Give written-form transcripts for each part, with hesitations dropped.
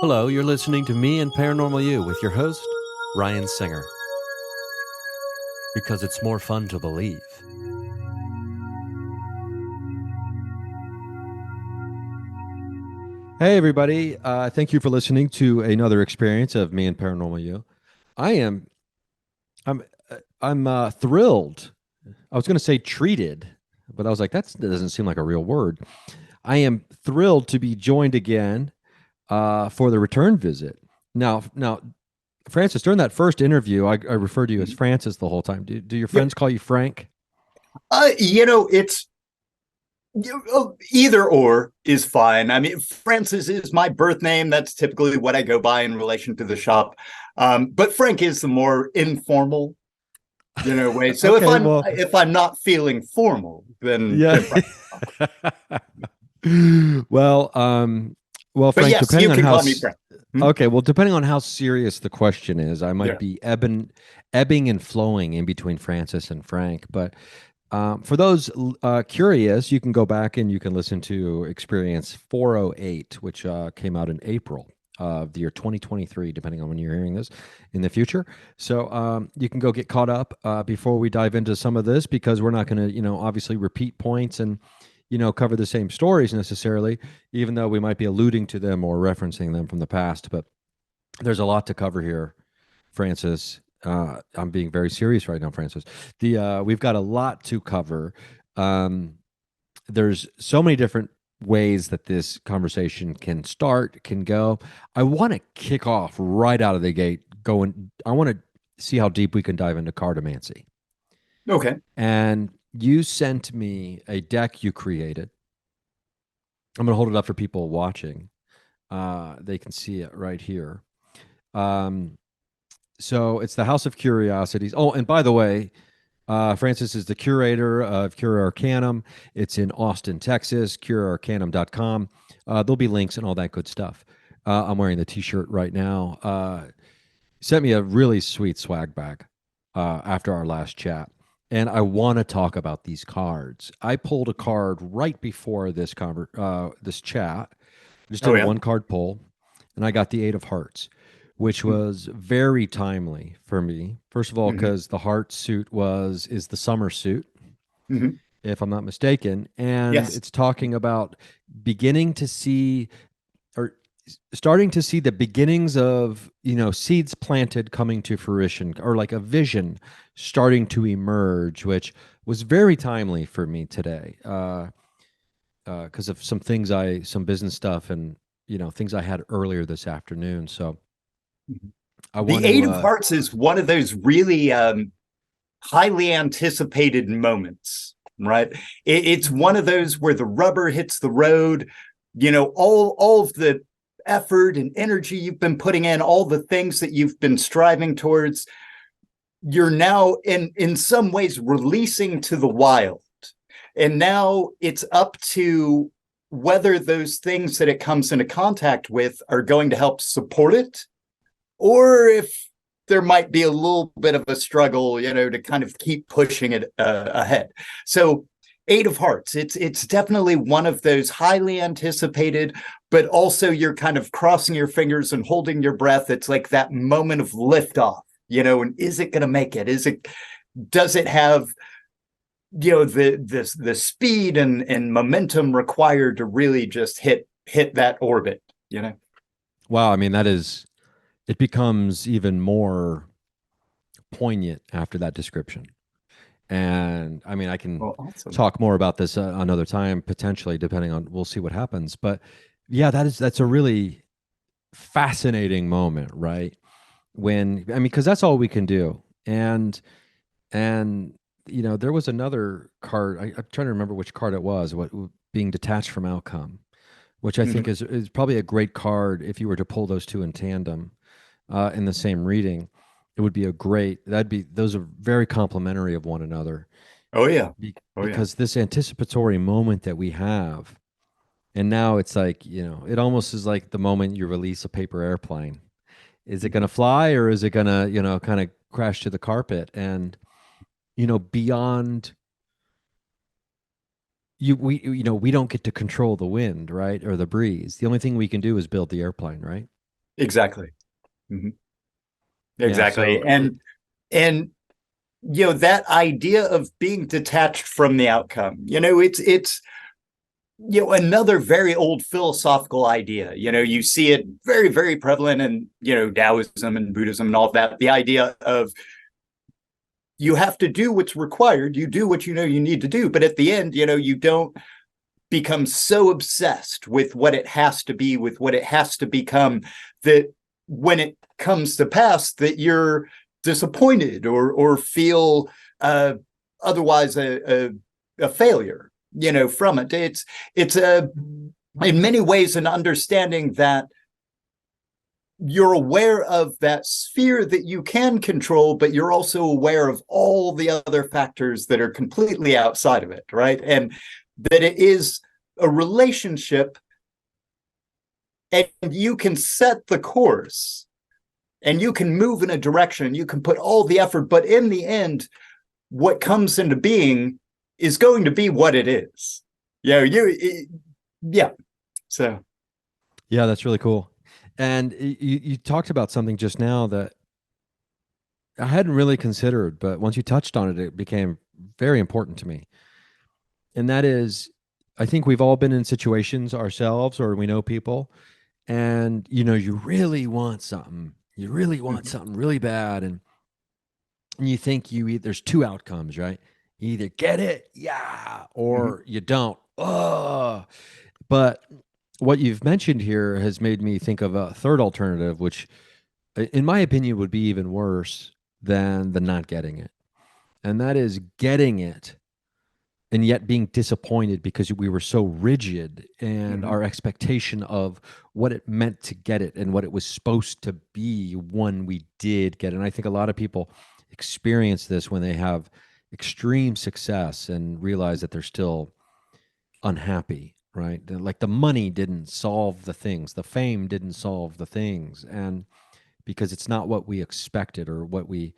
Hello, you're listening to Me and Paranormal You with your host, Ryan Singer. Because it's more fun to believe. Hey, everybody. Thank you for listening to another experience of Me and Paranormal You. I am, I'm, I'm thrilled. I was going to say treated, but I was like, that doesn't seem like a real word. I am thrilled to be joined again for the return visit. Now, Francis, during that first interview, I referred to you as Francis the whole time. Do your Yep. friends call you Frank? It's either or is fine. I mean, Francis is my birth name. That's typically what I go by in relation to the shop. But Frank is the more informal, way. So if Okay, I'm well, if I'm not feeling formal, then yeah. Frank. well, well, But Frank, yes, depending you on can how call me Frank. Hmm? okay, well, depending on how serious the question is, I might Yeah. be ebbing and flowing in between Francis and Frank. But for those curious, you can go back and you can listen to Experience 408, which came out in April of the year 2023, depending on when you're hearing this in the future. So you can go get caught up before we dive into some of this, because we're not going to, obviously repeat points and, cover the same stories necessarily, even though we might be alluding to them or referencing them from the past. But there's a lot to cover here, Francis. I'm being very serious right now, Francis. We've got a lot to cover. Um, there's so many different ways that this conversation can start, can go. I want to kick off right out of the gate. Going, I want to see how deep we can dive into cartomancy. Okay. And you sent me a deck you created. I'm going to hold it up for people watching. They can see it right here. Um, so it's the House of Curiosities. Oh, and by the way, Francis is the curator of Curia Arcanum. It's in Austin, Texas, curiaarcanum.com. There'll be links and all that good stuff. I'm wearing the t-shirt right now. Sent me a really sweet swag bag after our last chat. And I want to talk about these cards. I pulled a card right before this chat. Just Oh did a yeah. one card pull, and I got the Eight of Hearts, which was very timely for me. First of all, Mm-hmm. because the heart suit is the summer suit, Hmm. if I'm not mistaken, and Yes. it's talking about beginning to see or starting to see the beginnings of seeds planted coming to fruition, or like a vision starting to emerge, which was very timely for me today. Because of some business stuff and things I had earlier this afternoon. So I The want Eight to. of Hearts is one of those really highly anticipated moments, right? It's one of those where the rubber hits the road. All of the effort and energy you've been putting in, all the things that you've been striving towards, you're now in some ways releasing to the wild. And now it's up to whether those things that it comes into contact with are going to help support it, or if there might be a little bit of a struggle, to kind of keep pushing it ahead. So, Eight of Hearts, it's definitely one of those highly anticipated, but also you're kind of crossing your fingers and holding your breath. It's like that moment of liftoff, and is it going to make it? Does it have the speed and momentum required to really just hit that orbit? Wow, I mean, it becomes even more poignant after that description. And I mean, I can Well, awesome. talk more about this another time, potentially, depending on, we'll see what happens. But yeah, that's a really fascinating moment, right? When, I mean, because that's all we can do. And there was another card. I'm trying to remember which card it was. What being detached from outcome, which I think Mhm. is probably a great card if you were to pull those two in tandem in the same reading. It would be a great. That'd be those are very complementary of one another, Oh yeah. Oh yeah. because this anticipatory moment that we have, and now it's like it almost is like the moment you release a paper airplane. Is it going to fly, or is it going to kind of crash to the carpet? And beyond we don't get to control the wind, right, or the breeze. The only thing we can do is build the airplane, right? Exactly. Mhm. Yeah. Exactly. So And that idea of being detached from the outcome, it's another very old philosophical idea. You see it very, very prevalent in, Taoism and Buddhism and all of that. The idea of you have to do what's required, you do what you know you need to do, but at the end, you don't become so obsessed with what it has to be, with what it has to become, that when it comes to pass, that you're disappointed or feel otherwise a failure, from it. It's in many ways an understanding that you're aware of that sphere that you can control, but you're also aware of all the other factors that are completely outside of it, right? And that it is a relationship, and you can set the course and you can move in a direction, you can put all the effort, but in the end, what comes into being is going to be what it is. Yeah. So, yeah, that's really cool. And you talked about something just now that I hadn't really considered, but once you touched on it, it became very important to me. And that is, I think we've all been in situations ourselves, or we know people, and you really want something. You really want mhm, something really bad, and you think there's two outcomes, right? You either get it, yeah, mhm. or you don't. Oh, but what you've mentioned here has made me think of a third alternative, which, in my opinion, would be even worse than the not getting it. And that is getting it and yet being disappointed because we were so rigid and Mhm. our expectation of what it meant to get it and what it was supposed to be when we did get it. And I think a lot of people experience this when they have extreme success and realize that they're still unhappy, right? Like the money didn't solve the things, the fame didn't solve the things. And because it's not what we expected or what we,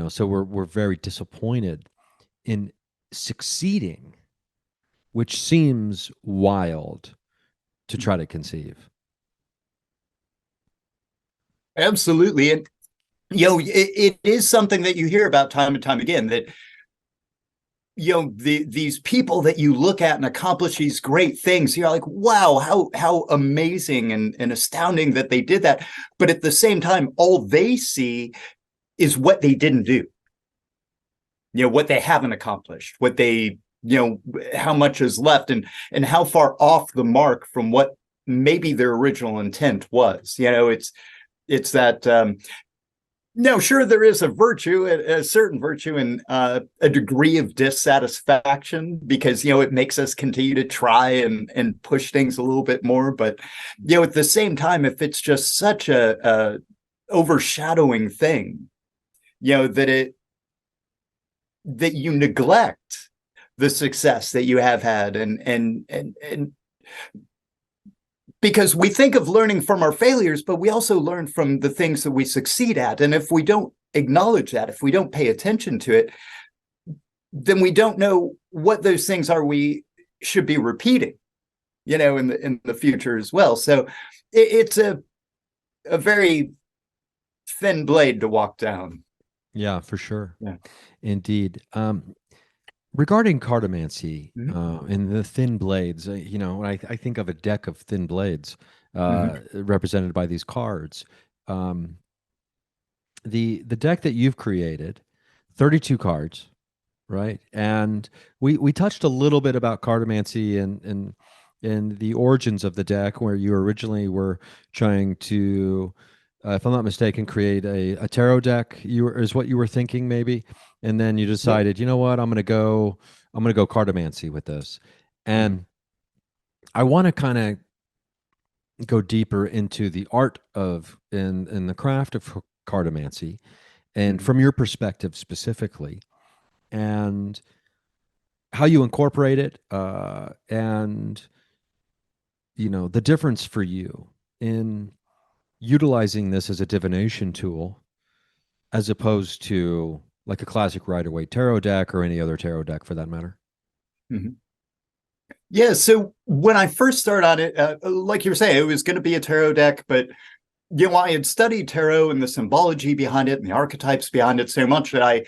so we're very disappointed in succeeding, which seems wild to try to conceive. Absolutely. And it is something that you hear about time and time again, that these people that you look at and accomplish these great things, you're like, wow, how amazing and astounding that they did that. But at the same time, all they see is what they didn't do, what they haven't accomplished, what they, how much is left, and how far off the mark from what maybe their original intent was. It's that, no, sure, there is a certain virtue in a degree of dissatisfaction, because it makes us continue to try and push things a little bit more. But at the same time, if it's just such a overshadowing thing, that you neglect the success that you have had, and because we think of learning from our failures, but we also learn from the things that we succeed at. And if we don't acknowledge that, if we don't pay attention to it, then we don't know what those things are we should be repeating, in the future as well. So it's a very thin blade to walk down. Yeah, for sure. Yeah. Indeed. Regarding cartomancy Mm-hmm. and the thin blades, when I think of a deck of thin blades Mm-hmm. represented by these cards. Um, the deck that you've created, 32 cards, right? And we touched a little bit about cartomancy and the origins of the deck, where you originally were trying to, if I'm not mistaken, create a tarot deck. Is what you were thinking, maybe, and then you Yeah. decided, you know what, I'm gonna go cartomancy with this, Mm-hmm. and I want to kind of go deeper into the art of and the craft of cartomancy, and Mm-hmm. from your perspective specifically, and how you incorporate it, and the difference for you in utilizing this as a divination tool as opposed to like a classic Rider Waite tarot deck or any other tarot deck for that matter. Mm-hmm. Yeah. So when I first started on it, like you were saying, it was going to be a tarot deck, but I had studied tarot and the symbology behind it and the archetypes behind it so much that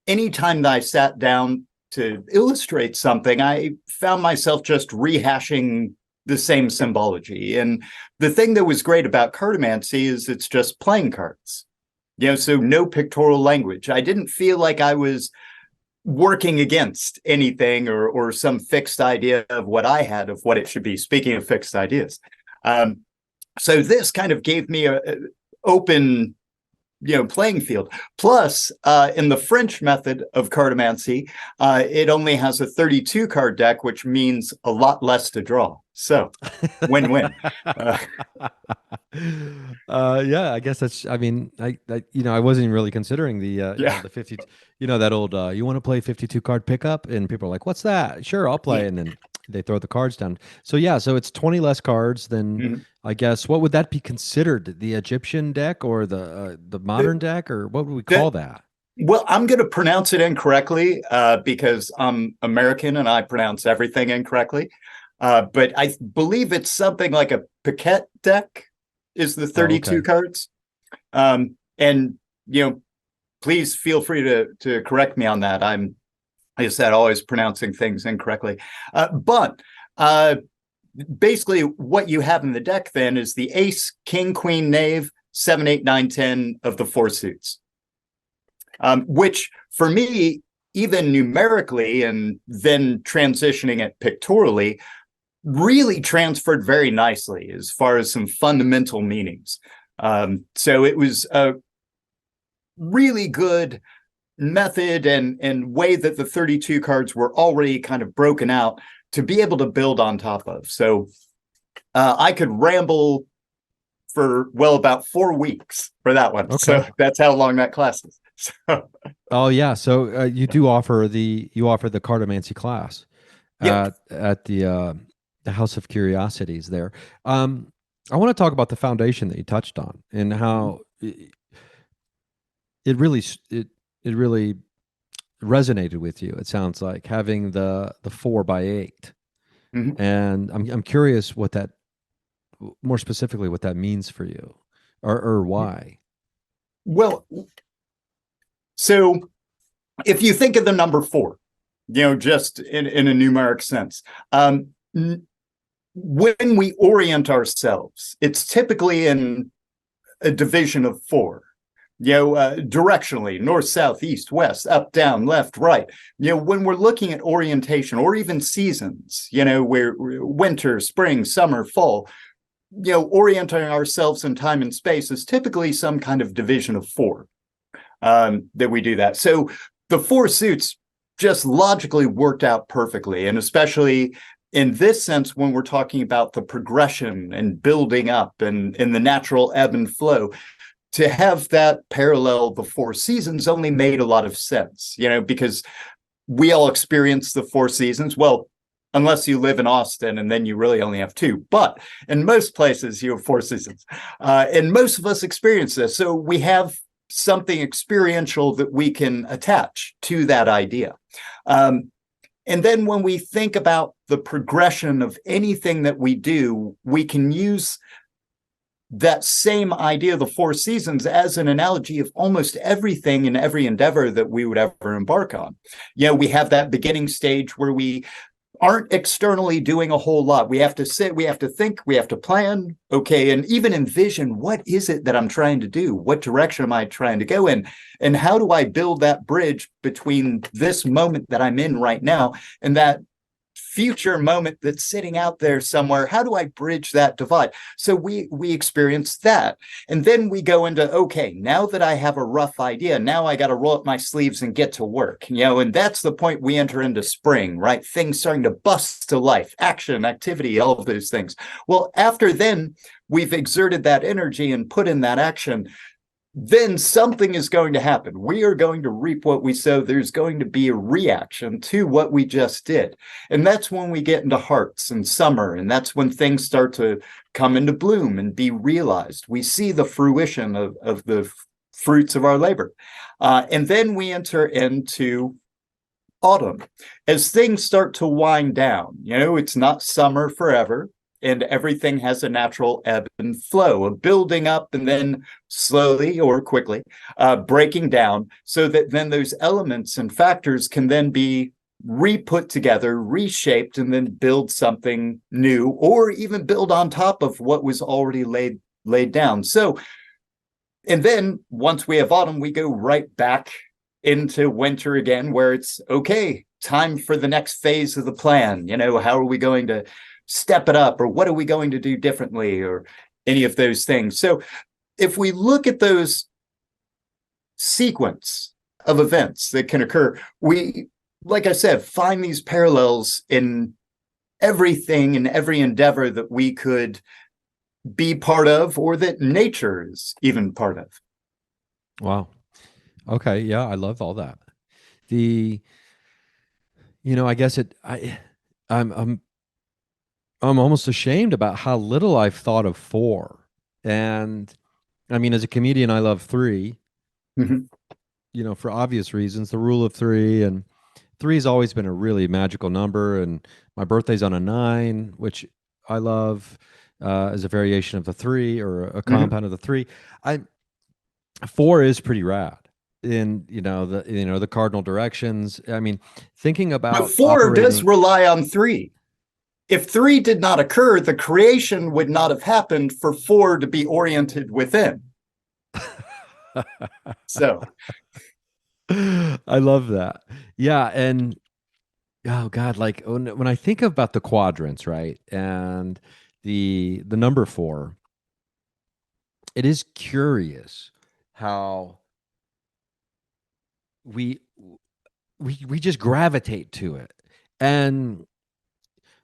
anytime that I sat down to illustrate something, I found myself just rehashing the same symbology. And the thing that was great about Cartomancy is it's just playing cards, so no pictorial language. I didn't feel like I was working against anything or some fixed idea of what I had of what it should be. Speaking of fixed ideas. So this kind of gave me a open playing field. Plus, in the French method of cartomancy, it only has a 32 card deck, which means a lot less to draw. So, win-win. Yeah, I guess that's. I mean, I wasn't even really considering Yeah. the 50. That old. You want to play 52 card pickup, and people are like, "What's that?" Sure, I'll play, and then they throw the cards down. So yeah, so it's 20 less cards than. Mhm. I guess what would that be considered? The Egyptian deck or the modern deck, or what would we The, call that? well, I'm going to pronounce it incorrectly because I'm American and I pronounce everything incorrectly. But I believe it's something like a Paquette deck is the Oh, 32 okay. cards. And, please feel free to correct me on that. I'm, like I said, always pronouncing things incorrectly. But basically what you have in the deck then is the ace, king, queen, knave, 7, 8, 9, 10 of the four suits. Which for me, even numerically and then transitioning it pictorially, really transferred very nicely as far as some fundamental meanings. So it was a really good method and way that the 32 cards were already kind of broken out to be able to build on top of. So I could ramble for, about 4 weeks for that one. Okay. So that's how long that class is. So, Oh yeah. So you offer the cartomancy class yep. at the House of Curiosities there. I want to talk about the foundation that you touched on and how it really it really resonated with you. It sounds like having the 4 by 8, Mm-hmm. and I'm curious what that more specifically what that means for you, or why. Well, so if you think of the number 4, just in a numeric sense, when we orient ourselves, it's typically in a division of 4. Directionally, north, south, east, west, up, down, left, right. When we're looking at orientation or even seasons, where winter, spring, summer, fall, orienting ourselves in time and space is typically some kind of division of 4 that we do that. So the 4 suits just logically worked out perfectly, and especially in this sense when we're talking about the progression and building up and in the natural ebb and flow, to have that parallel the 4 seasons only made a lot of sense, because we all experience the 4 seasons. Well, unless you live in Austin and then you really only have 2. But in most places, you have 4 seasons. And most of us experience this. So we have something experiential that we can attach to that idea. And then when we think about the progression of anything that we do, we can use that same idea of the 4 seasons as an analogy of almost everything in every endeavor that we would ever embark on. We have that beginning stage where we aren't externally doing a whole lot. We have to sit, we have to think, we have to plan, okay, and even envision, what is it that I'm trying to do? What direction am I trying to go in? And how do I build that bridge between this moment that I'm in right now and that future moment that's sitting out there somewhere? How do I bridge that divide? So we experience that, and then we go into, okay, now that I have a rough idea, now I got to roll up my sleeves and get to work, and that's the point we enter into spring, right? Things starting to bust to life, action, activity, all of those things. Well, after then we've exerted that energy and put in that action, then something is going to happen. We are going to reap what we sow. There's going to be a reaction to what we just did. And that's when we get into hearts and summer. And that's when things start to come into bloom and be realized. We see the fruition of the fruits of our labor. And then we enter into autumn. As things start to wind down, it's not summer forever. and everything has a natural ebb and flow, a building up and then slowly or quickly breaking down, so that then those elements and factors can then be re-put together, reshaped, and then build something new, or even build on top of what was already laid down. So, and then once we have autumn, we go right back into winter again, where it's okay, time for the next phase of the plan. How are we going to step it up, or what are we going to do differently, or any of those things. So if we look at those sequence of events that can occur, we, like I said, find these parallels in everything and every endeavor that we could be part of, or that nature is even part of. Wow. Okay. Yeah, I love all that. The, I guess I'm, I'm, I'm almost ashamed about how little I've thought of four. And I mean, as a comedian, I love three, Mhm. For obvious reasons, the rule of three, and three has always been a really magical number. And my birthday's on a nine, which I love, as a variation of the three, or a Mhm. compound of the three. I Four is pretty rad in, the cardinal directions. I mean, thinking But about four does operating. rely on three. If three did not occur, the creation would not have happened for four to be oriented within. So, I love that. Yeah, and oh God, like when I think about the quadrants, right? And the number four, it is curious how we we just gravitate to it. And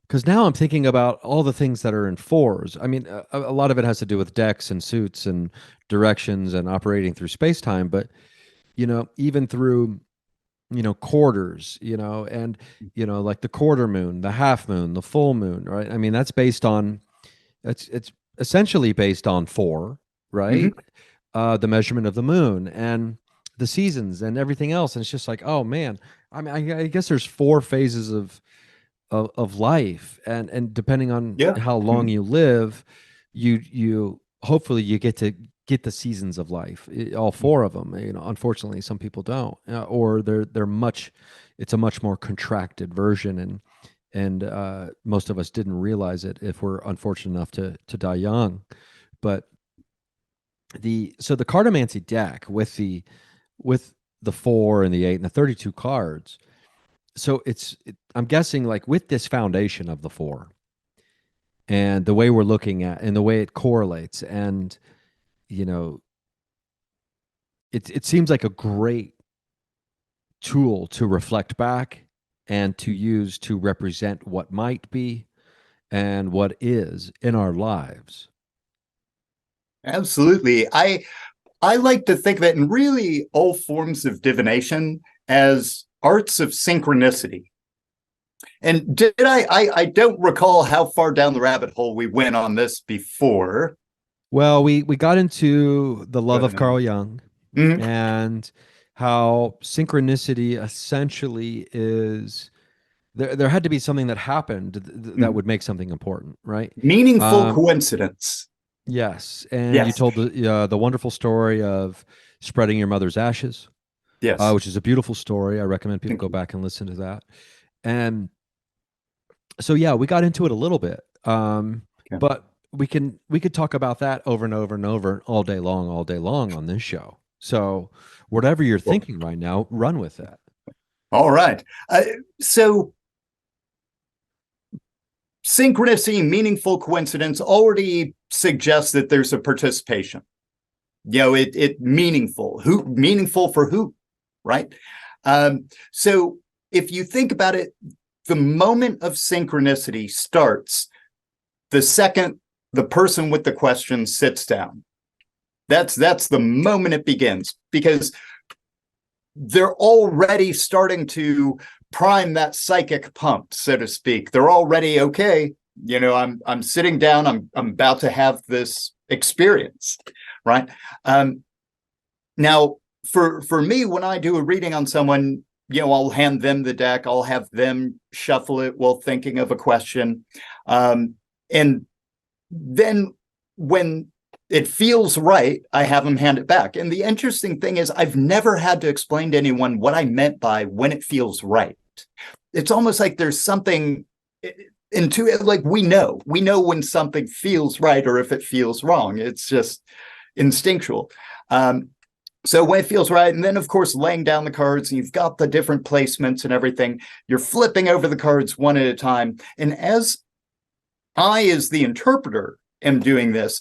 because now I'm thinking about all the things that are in fours. I mean, a lot of it has to do with decks and suits and directions and operating through space time, but even through quarters, and like the quarter moon, the half moon, the full moon, right? I mean, it's essentially based on four, mhm. right? The measurement of the moon and the seasons and everything else. And it's just like, oh man, I mean, I guess there's four phases of life, and depending on Yeah. how long Mhm. you live, you hopefully you get to get the seasons of life, all four of them. Unfortunately, some people don't, or they're much. It's a much more contracted version, and most of us didn't realize it if we're unfortunate enough to die young. But the Cartomancy deck with the four and the eight and the 32 cards. So I'm guessing, like, with this foundation of the four and the way we're looking at and the way it correlates, and you know it seems like a great tool to reflect back and to use to represent what might be and what is in our lives. Absolutely. I like to think of it in really all forms of divination as arts of synchronicity. And did I don't recall how far down the rabbit hole we went on this before. Well, we got into the love But of Carl Jung mhm. and how synchronicity essentially is there had to be something that happened that Mhm. would make something important, right? Meaningful Um, coincidence. yes, and you Yes. told the wonderful story of spreading your mother's ashes, Yes. which is a beautiful story. I recommend people Thank go you. back and listen to that. And so yeah, we got into it a little bit, Okay. but we could talk about that over and over and over all day long on this show. So whatever you're Well, thinking right now, run with that. all right. So synchronicity, meaningful coincidence already suggests that there's a participation. It meaningful. Who meaningful for who, right? So if you think about it, the moment of synchronicity starts the second the person with the question sits down. That's the moment it begins, because they're already starting to prime that psychic pump, so to speak. They're already okay. I'm sitting down. I'm about to have this experience, right? Now, for me, when I do a reading on someone, I'll hand them the deck. I'll have them shuffle it while thinking of a question, and then when it feels right, I have them hand it back. And the interesting thing is, I've never had to explain to anyone what I meant by when it feels right. It's almost like there's something into it, like we know when something feels right or if it feels wrong. It's just instinctual. So when it feels right, and then of course laying down the cards, and you've got the different placements and everything, you're flipping over the cards one at a time. And as I, as the interpreter, am doing this,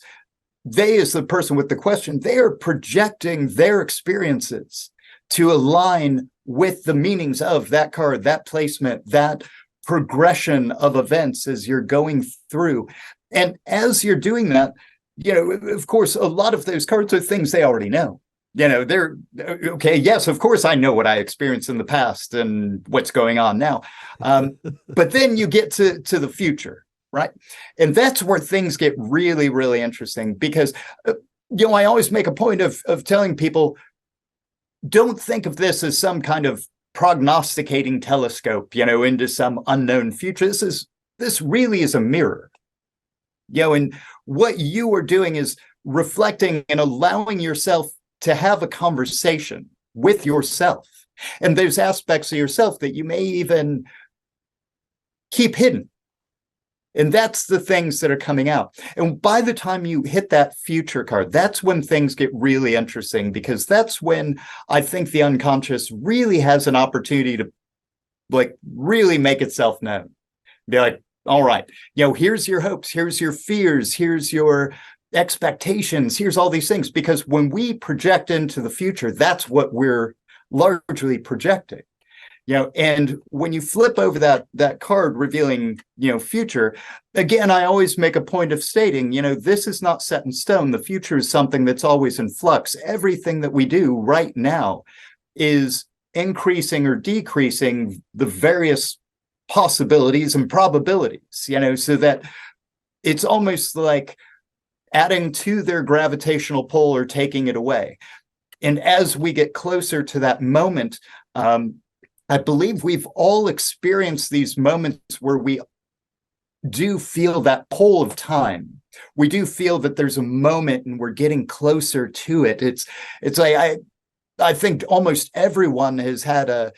they, as the person with the question, they are projecting their experiences to align with the meanings of that card, that placement, that progression of events as you're going through. And as you're doing that, of course, a lot of those cards are things they already know. They're okay. Yes, of course, I know what I experienced in the past and what's going on now. But then you get to the future, right? And that's where things get really, really interesting because, I always make a point of telling people, don't think of this as some kind of prognosticating telescope, into some unknown future. This really is a mirror, and what you are doing is reflecting and allowing yourself to have a conversation with yourself. And there's aspects of yourself that you may even keep hidden. And that's the things that are coming out. And by the time you hit that future card, that's when things get really interesting, because that's when I think the unconscious really has an opportunity to really make itself known. Be like, all right, here's your hopes, here's your fears, here's your expectations, here's all these things. Because when we project into the future, that's what we're largely projecting. And when you flip over that card revealing, future, again, I always make a point of stating, this is not set in stone. The future is something that's always in flux. Everything that we do right now is increasing or decreasing the various possibilities and probabilities, so that it's almost like adding to their gravitational pull or taking it away. And as we get closer to that moment, I believe we've all experienced these moments where we do feel that pull of time. We do feel that there's a moment and we're getting closer to it. It's like I think almost everyone has had a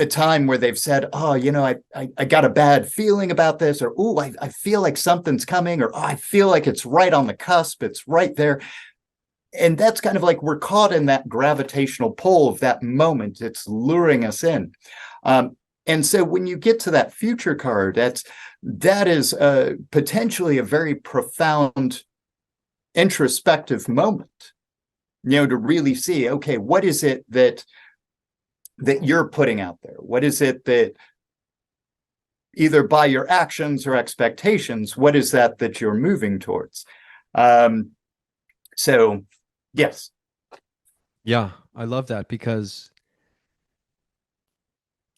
time where they've said, oh, I got a bad feeling about this, or, oh, I feel like something's coming, or, oh, I feel like it's right on the cusp. It's right there. And that's kind of like we're caught in that gravitational pull of that moment. It's luring us in. And so when you get to that future card, that is potentially a very profound introspective moment, to really see, okay, what is it that you're putting out there? What is it that, either by your actions or expectations, what is that you're moving towards? So yes. Yeah, I love that, because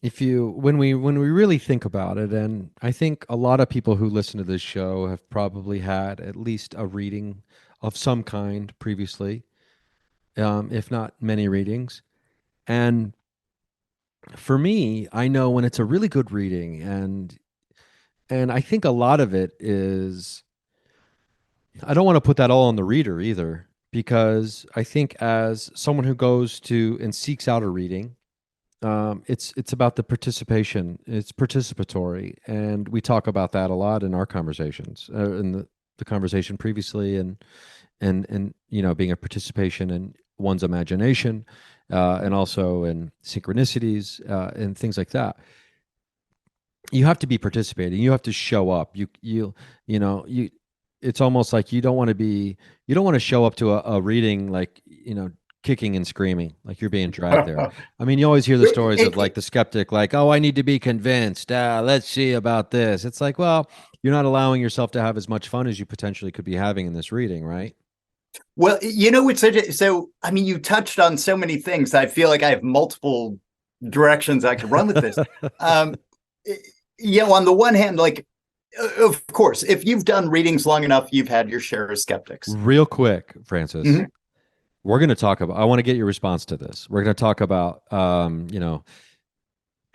when we really think about it, and I think a lot of people who listen to this show have probably had at least a reading of some kind previously, if not many readings. And for me, I know when it's a really good reading, and I think a lot of it is, I don't want to put that all on the reader either, because I think as someone who goes to and seeks out a reading, it's about the participation. It's participatory, and we talk about that a lot in our conversations, in the conversation previously, and being a participation in one's imagination, and also in synchronicities, and things like that. You have to be participating. You have to show up. You. It's almost like you don't want to show up to a reading like, kicking and screaming like you're being dragged there. I mean, you always hear the stories of like the skeptic, like, oh, I need to be convinced. Let's see about this. It's like, well, you're not allowing yourself to have as much fun as you potentially could be having in this reading, right? Well, it's so, I mean, you touched on so many things. I feel like I have multiple directions I could run with this. On the one hand, like, of course, if you've done readings long enough, you've had your share of skeptics. Real quick, Francis, Mhm. we're going to talk about, I want to get your response to this. We're going to talk about,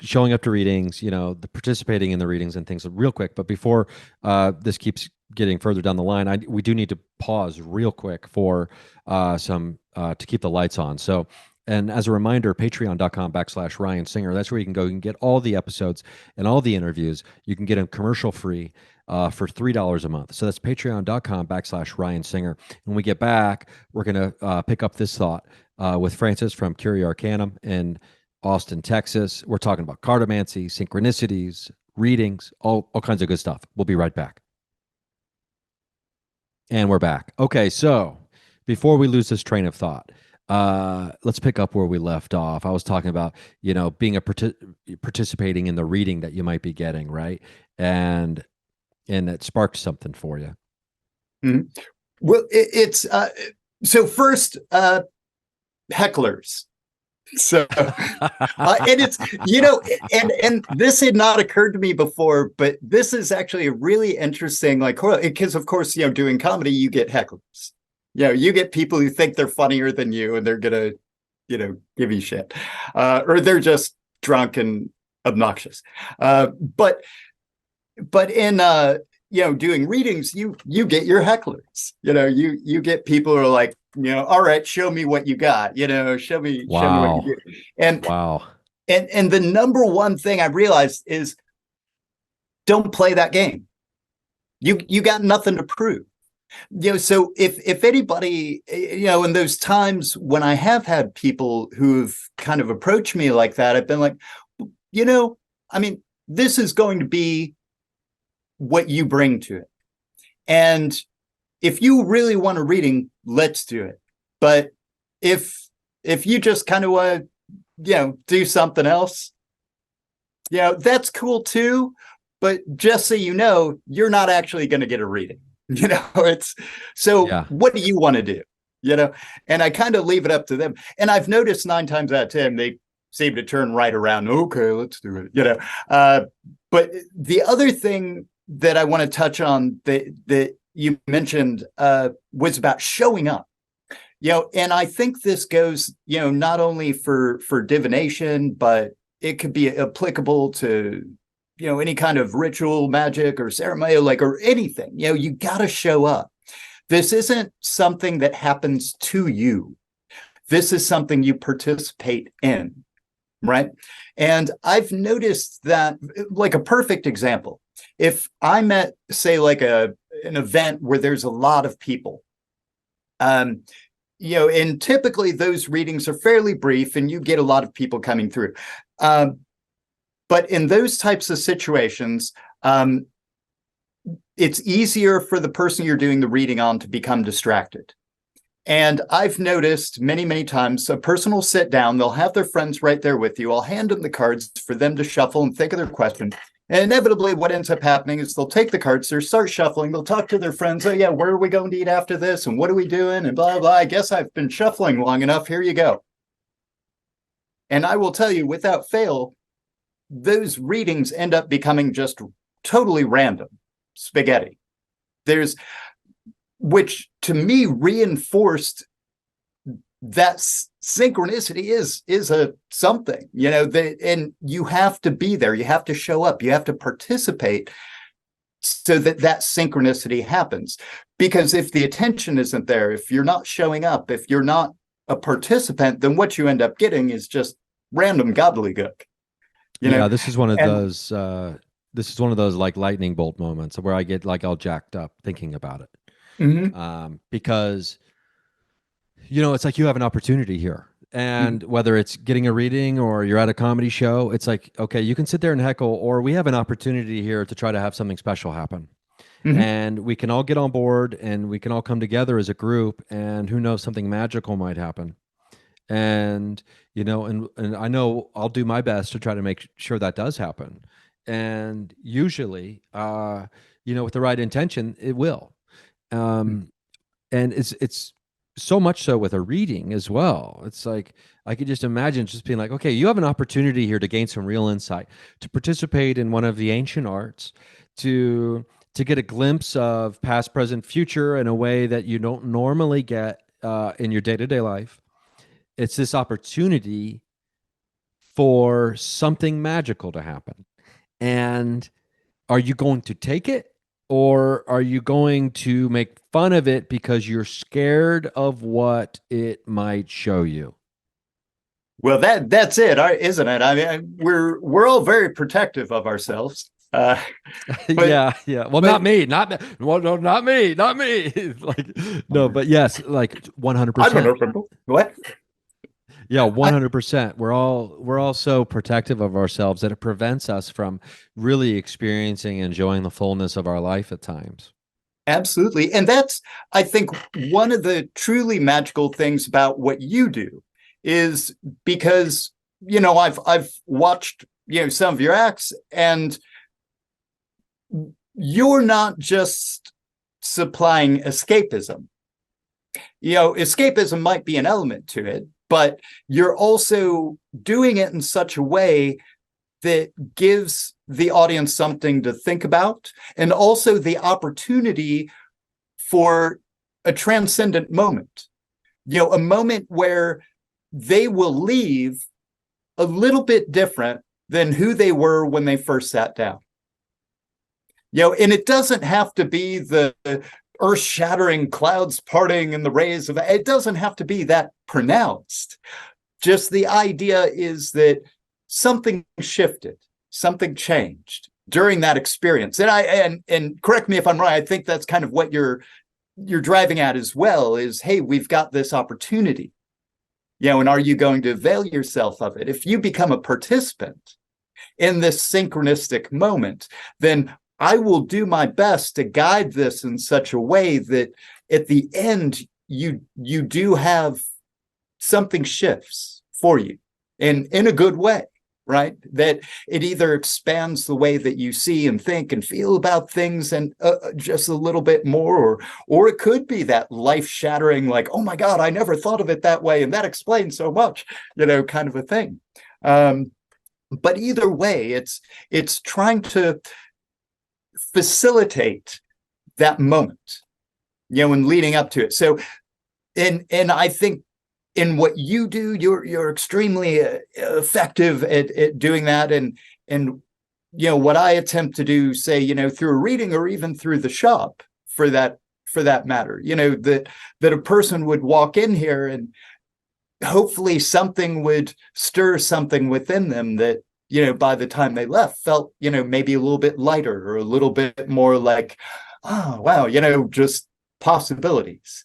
showing up to readings, the participating in the readings and things real quick. But before this keeps getting further down the line, we do need to pause real quick for some to keep the lights on. So, and as a reminder, patreon.com/Ryan Singer. That's where you can go. You can get all the episodes and all the interviews. You can get them commercial free for $3 a month. So that's patreon.com/Ryan Singer. When we get back, we're going to pick up this thought with Francis from Curia Arcanum in Austin, Texas. We're talking about cartomancy, synchronicities, readings, all kinds of good stuff. We'll be right back. And we're back. Okay, so before we lose this train of thought, let's pick up where we left off. I was talking about, being participating in the reading that you might be getting, right? And it sparked something for you. Mhm. Well, it's so first, hecklers. So, and it's, and this had not occurred to me before, but this is actually a really interesting, like, because of course, doing comedy, you get hecklers. You get people who think they're funnier than you, and they're gonna, give you shit, or they're just drunk and obnoxious. But in doing readings, you get your hecklers. You get people who are like, all right, show me what you got. Show me what you do. And wow. And the number one thing I realized is, don't play that game. You got nothing to prove. So if anybody, in those times when I have had people who've kind of approached me like that, I've been like, I mean, this is going to be what you bring to it. And if you really want a reading, let's do it. But if you just kind of want to, do something else, that's cool too. But just so you know, you're not actually going to get a reading. It's so Yeah. What do you want to do? And I kind of leave it up to them. And I've noticed 9 times out of 10, they seem to turn right around. Okay, let's do it. But the other thing that I want to touch on that you mentioned was about showing up. And I think this goes, not only for divination, but it could be applicable to, any kind of ritual, magic, or ceremony, or anything. You got to show up. This isn't something that happens to you. This is something you participate in, right? And I've noticed that, like, a perfect example, if I'm at, say, like an event where there's a lot of people, and typically those readings are fairly brief and you get a lot of people coming through. But in those types of situations, it's easier for the person you're doing the reading on to become distracted. And I've noticed many, many times a person will sit down, they'll have their friends right there with you. I'll hand them the cards for them to shuffle and think of their question. And inevitably what ends up happening is they'll take the cards, they'll start shuffling, they'll talk to their friends. Oh yeah, where are we going to eat after this? And what are we doing? And blah, blah. I guess I've been shuffling long enough. Here you go. And I will tell you, without fail, those readings end up becoming just totally random spaghetti. Which to me reinforced that synchronicity is a something, and you have to be there, you have to show up, you have to participate so that synchronicity happens. Because if the attention isn't there, if you're not showing up, if you're not a participant, then what you end up getting is just random gobbledygook. This is one of those like lightning bolt moments where I get like all jacked up thinking about it. Because it's like you have an opportunity here, and whether it's getting a reading or you're at a comedy show, it's like, okay, you can sit there and heckle, or we have an opportunity here to try to have something special happen. And we can all get on board and we can all come together as a group, and who knows, something magical might happen. And and I know I'll do my best to try to make sure that does happen. And usually with the right intention, it will. And it's so much so with a reading as well. It's like I could just imagine just being like, okay, you have an opportunity here to gain some real insight, to participate in one of the ancient arts, to get a glimpse of past, present, future in a way that you don't normally get in your day-to-day life. It's this opportunity for something magical to happen. And are you going to take it, Or are you going to make fun of it because you're scared of what it might show you? Well, that's it, isn't it? I mean, we're all very protective of ourselves, but Yeah, yeah. Well, but not me, not me. Well, no, not me, not me. Like, no, but yes, like I don't 100%. know what. Yeah, I, 100%. We're all so protective of ourselves that it prevents us from really experiencing and enjoying the fullness of our life at times. Absolutely, and that's I think one of the truly magical things about what you do is because I've watched some of your acts, and you're not just supplying escapism. Escapism might be an element to it, but you're also doing it in such a way that gives the audience something to think about and also the opportunity for a transcendent moment, a moment where they will leave a little bit different than who they were when they first sat down. And it doesn't have to be the earth-shattering clouds parting and the rays of it doesn't have to be that pronounced. Just the idea is that something shifted, something changed during that experience. And correct me if I'm wrong, I think that's kind of what you're driving at as well, is hey, we've got this opportunity. And are you going to avail yourself of it? If you become a participant in this synchronistic moment, then I will do my best to guide this in such a way that at the end you do have something shifts for you in a good way, right? That it either expands the way that you see and think and feel about things and just a little bit more, or it could be that life-shattering, like, oh my God, I never thought of it that way, and that explains so much, kind of a thing. But either way, it's trying to facilitate that moment, and leading up to it. So, and I think in what you do, you're extremely effective at doing that. And what I attempt to do, say, through a reading or even through the shop, for that matter, that a person would walk in here and hopefully something would stir something within them that by the time they left felt maybe a little bit lighter or a little bit more like, oh wow, just possibilities.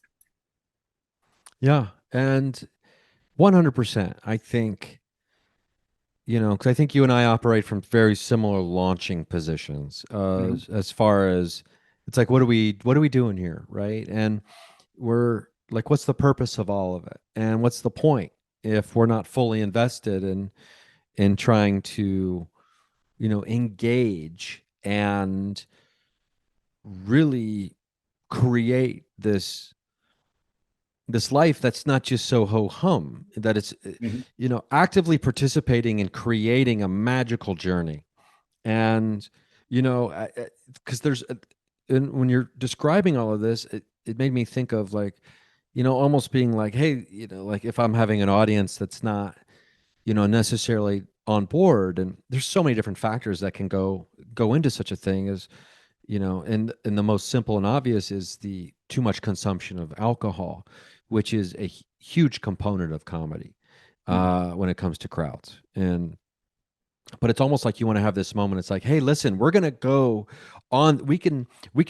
Yeah, and 100%. I think, because I think you and I operate from very similar launching positions, Mm-hmm. as far as it's like, what are we doing here, right? And we're like, what's the purpose of all of it, and what's the point if we're not fully invested in trying to, engage and really create this life that's not just so ho hum, that it's Mm-hmm. actively participating in creating a magical journey. And because and when you're describing all of this, it made me think of, like, almost being like, hey, like if I'm having an audience that's not necessarily on board, and there's so many different factors that can go into such a thing as, and the most simple and obvious is the too much consumption of alcohol, which is a huge component of comedy when it comes to crowds. And but it's almost like you want to have this moment. It's like, hey, listen, we're gonna go on. We can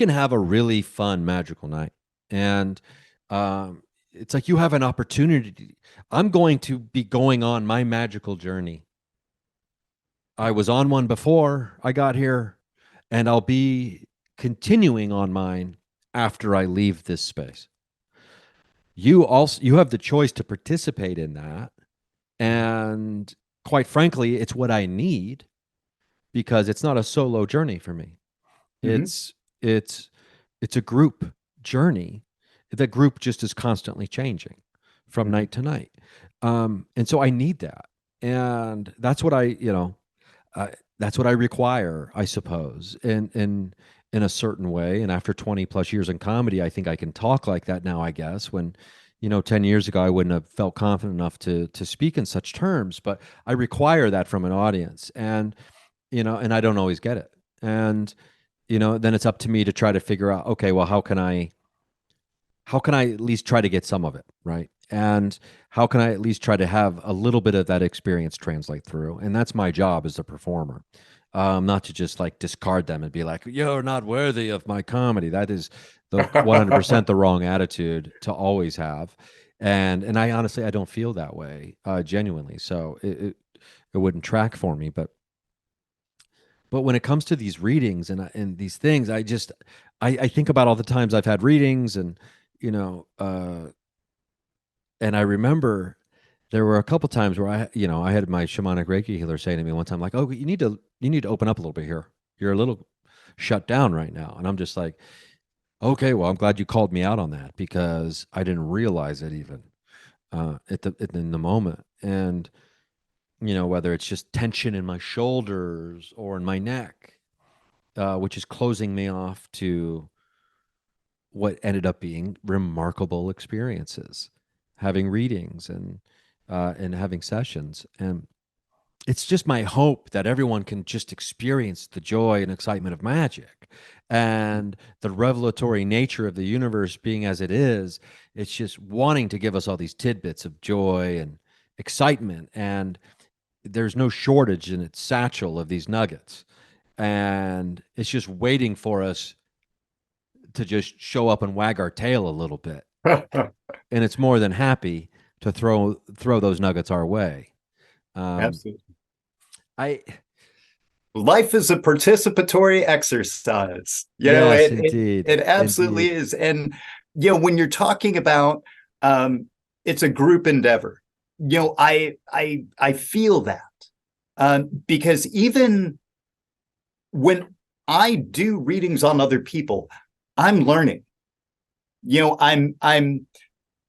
have a really fun magical night, and it's like you have an opportunity. I'm going to be going on my magical journey. I was on one before I got here, and I'll be continuing on mine after I leave this space. You have the choice to participate in that, and quite frankly, it's what I need, because it's not a solo journey for me. Mm-hmm. It's it's a group journey. The group just is constantly changing from Mm-hmm. night to night. And so I need that. And that's what that's what I require, I suppose, in a certain way. And after 20 plus years in comedy, I think I can talk like that now, I guess. When 10 years ago, I wouldn't have felt confident enough to speak in such terms, but I require that from an audience. And I don't always get it. And then it's up to me to try to figure out, okay, well, how can I at least try to get some of it, right? And how can I at least try to have a little bit of that experience translate through? And that's my job as a performer. Not to just like discard them and be like, you're not worthy of my comedy. That is the 100% the wrong attitude to always have. And I honestly, I don't feel that way, genuinely. So it wouldn't track for me. But when it comes to these readings and these things, I think about all the times I've had readings and you know, and I remember there were a couple times where I had my shamanic Reiki healer say to me one time, like, "Oh, you need to open up a little bit here. You're a little shut down right now." And I'm just like, "Okay, well, I'm glad you called me out on that because I didn't realize it even in the moment." And whether it's just tension in my shoulders or in my neck, which is closing me off to what ended up being remarkable experiences, having readings and having sessions. And it's just my hope that everyone can just experience the joy and excitement of magic and the revelatory nature of the universe being as it is. It's just wanting to give us all these tidbits of joy and excitement. And there's no shortage in its satchel of these nuggets. And it's just waiting for us to just show up and wag our tail a little bit. And it's more than happy to throw those nuggets our way. Um, Absolutely. I Life is a participatory exercise. Yes, It indeed, absolutely indeed. is. And when you're talking about it's a group endeavor, I feel that because even when I do readings on other people, I'm learning. I'm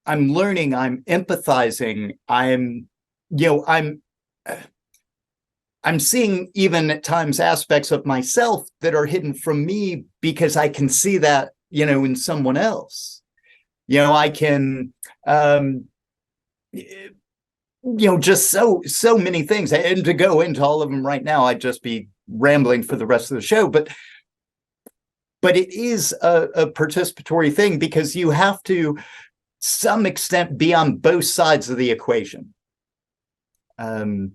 learning. I'm empathizing. I'm seeing even at times aspects of myself that are hidden from me because I can see that, in someone else. I can, just so many things. And to go into all of them right now, I'd just be rambling for the rest of the show. But it is a participatory thing because you have to some extent be on both sides of the equation. Um,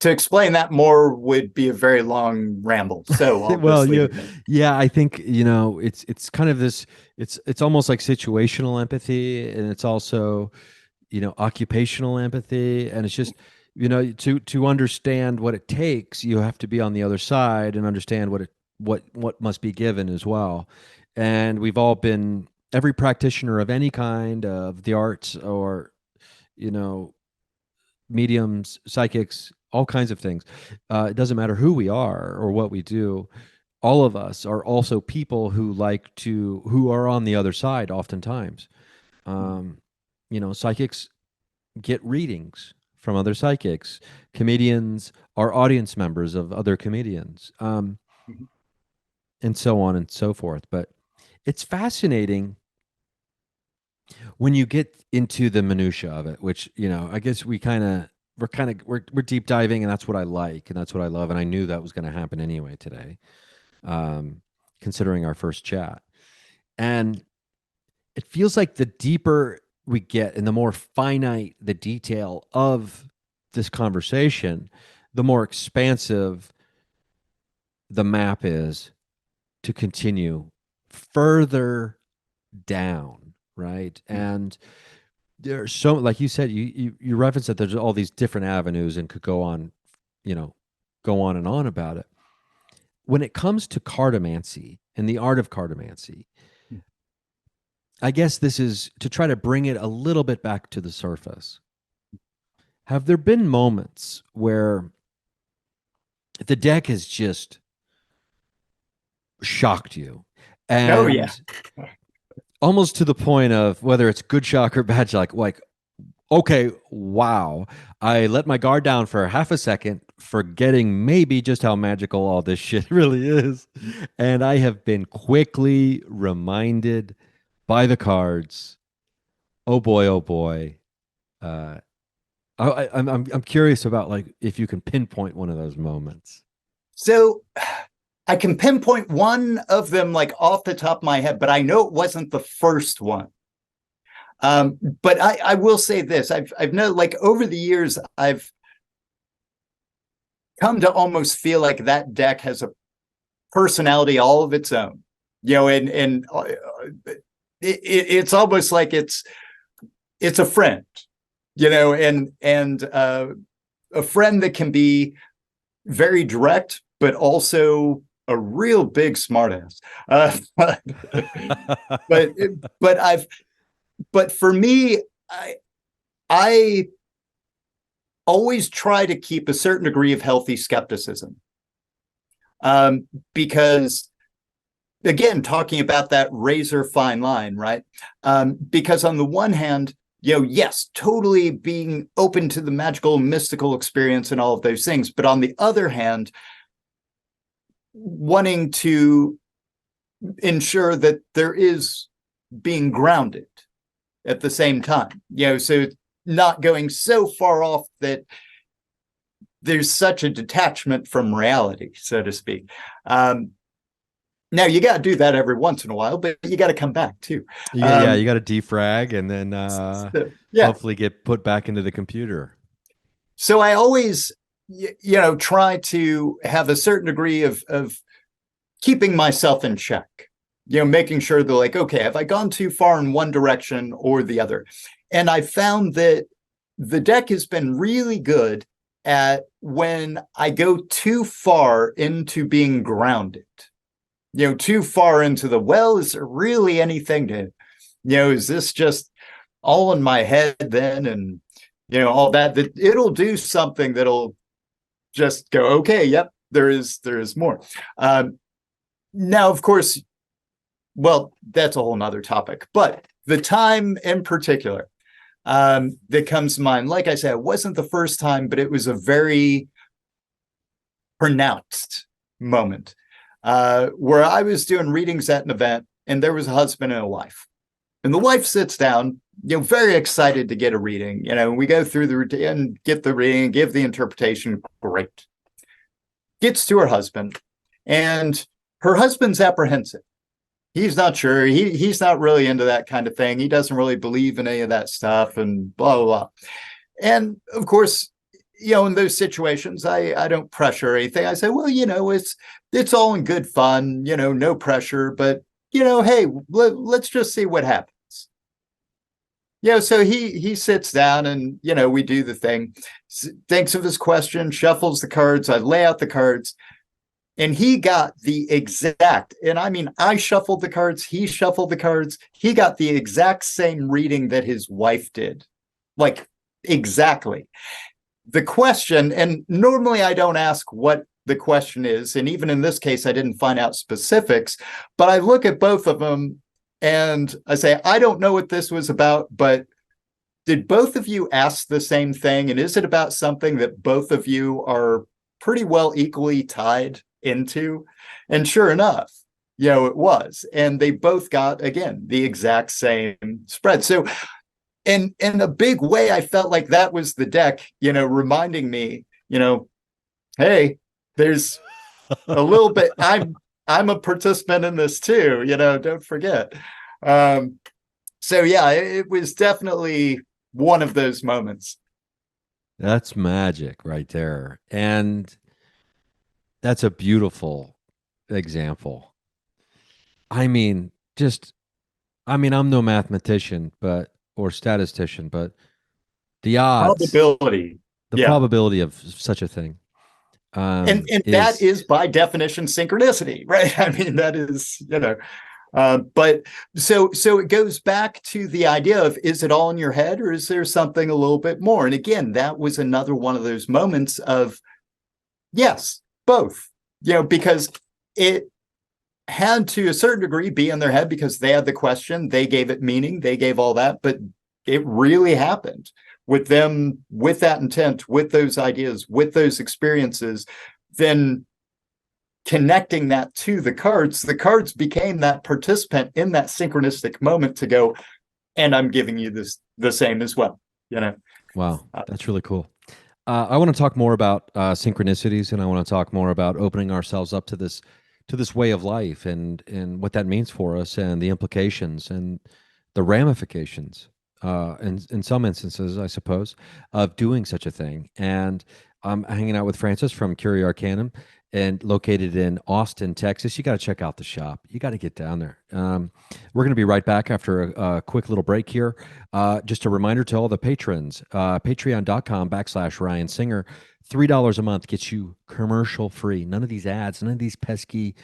to explain that more would be a very long ramble. So I'll Well, just leave it there. yeah, I think it's kind of this. It's almost like situational empathy, and it's also occupational empathy, and it's just to understand what it takes, you have to be on the other side and understand what must be given as well. And we've all been every practitioner of any kind of the arts or you know mediums, psychics, all kinds of things. It doesn't matter who we are or what we do. All of us are also people who are on the other side oftentimes. Psychics get readings from other psychics. Comedians are audience members of other comedians, and so on and so forth. But it's fascinating when you get into the minutia of it, which I guess we're deep diving, and that's what I like, and that's what I love, and I knew that was going to happen anyway today, um, considering our first chat. And it feels like the deeper we get and the more finite the detail of this conversation, the more expansive the map is to continue further down, right? And there's so, like you said, you referenced that there's all these different avenues and could you know, go on and on about it. When it comes to cartomancy and the art of cartomancy, I guess this is to try to bring it a little bit back to the surface. Have there been moments where the deck has just shocked you Oh yeah. and almost to the point of whether it's good shock or bad shock, like okay, wow. I let my guard down for half a second, forgetting maybe just how magical all this shit really is. And I have been quickly reminded by the cards. Oh boy, oh boy. Uh, I'm curious about like if you can pinpoint one of those moments. So I can pinpoint one of them like off the top of my head, but I know it wasn't the first one. But I will say this: I've known, like, over the years, I've come to almost feel like that deck has a personality all of its own. And it's almost like it's a friend, and a friend that can be very direct, but also a real big smartass. But but I've but for me, I always try to keep a certain degree of healthy skepticism, because, again, talking about that razor fine line, right? Because on the one hand, yes, totally being open to the magical, mystical experience and all of those things, but on the other hand, wanting to ensure that there is being grounded at the same time, so not going so far off that there's such a detachment from reality, so to speak. Now, you got to do that every once in a while, but you got to come back too. Yeah, you got to defrag and then Yeah. hopefully get put back into the computer. So I always, try to have a certain degree of keeping myself in check, making sure that, like, okay, have I gone too far in one direction or the other? And I found that the deck has been really good at when I go too far into being grounded, too far into the, well, is there really anything to, is this just all in my head then? And, all that it'll do something that'll just go, okay, yep, there is more. Now, of course, well, that's a whole nother topic, but the time in particular that comes to mind, like I said, it wasn't the first time, but it was a very pronounced moment where I was doing readings at an event, and there was a husband and a wife. And the wife sits down, very excited to get a reading. We go through the routine and get the reading, give the interpretation. Great. Gets to her husband, and her husband's apprehensive. He's not sure. He's not really into that kind of thing. He doesn't really believe in any of that stuff, and blah, blah, blah. And of course, in those situations, I don't pressure anything. I say, well, it's all in good fun, no pressure, but, hey, let's just see what happens. So he sits down and, we do the thing, thinks of his question, shuffles the cards. I lay out the cards, and he got the exact, and I mean, I shuffled the cards, he shuffled the cards. He got the exact same reading that his wife did. Like, exactly. The question, and normally I don't ask what the question is, and even in this case, I didn't find out specifics, but I look at both of them and I say, I don't know what this was about, but did both of you ask the same thing? And is it about something that both of you are pretty well equally tied into? And sure enough, it was. And they both got, again, the exact same spread. So, and in a big way, I felt like that was the deck, reminding me, hey, there's a little bit, I'm a participant in this too, don't forget. So yeah, it was definitely one of those moments. That's magic right there. And that's a beautiful example. I mean, I'm no mathematician, or statistician, but the odds, Probability. the Yeah. probability of such a thing, And that is by definition synchronicity, right? I mean, that is, but so it goes back to the idea of, is it all in your head, or is there something a little bit more? And again, that was another one of those moments of, yes, both, because it had to a certain degree be in their head because they had the question, they gave it meaning, they gave all that, but it really happened with them, with that intent, with those ideas, with those experiences. Then connecting that to the cards became that participant in that synchronistic moment to go, and I'm giving you this the same as well. Wow, that's really cool. I want to talk more about synchronicities, and I want to talk more about opening ourselves up to this way of life, and what that means for us, and the implications and the ramifications, in some instances, I suppose, of doing such a thing. And I'm hanging out with Francis from Curia Arcanum, and located in Austin, Texas. You got to check out the shop. You got to get down there. We're going to be right back after a quick little break here. Just a reminder to all the patrons, patreon.com/Ryan Singer. $3 a month gets you commercial free. None of these ads, none of these pesky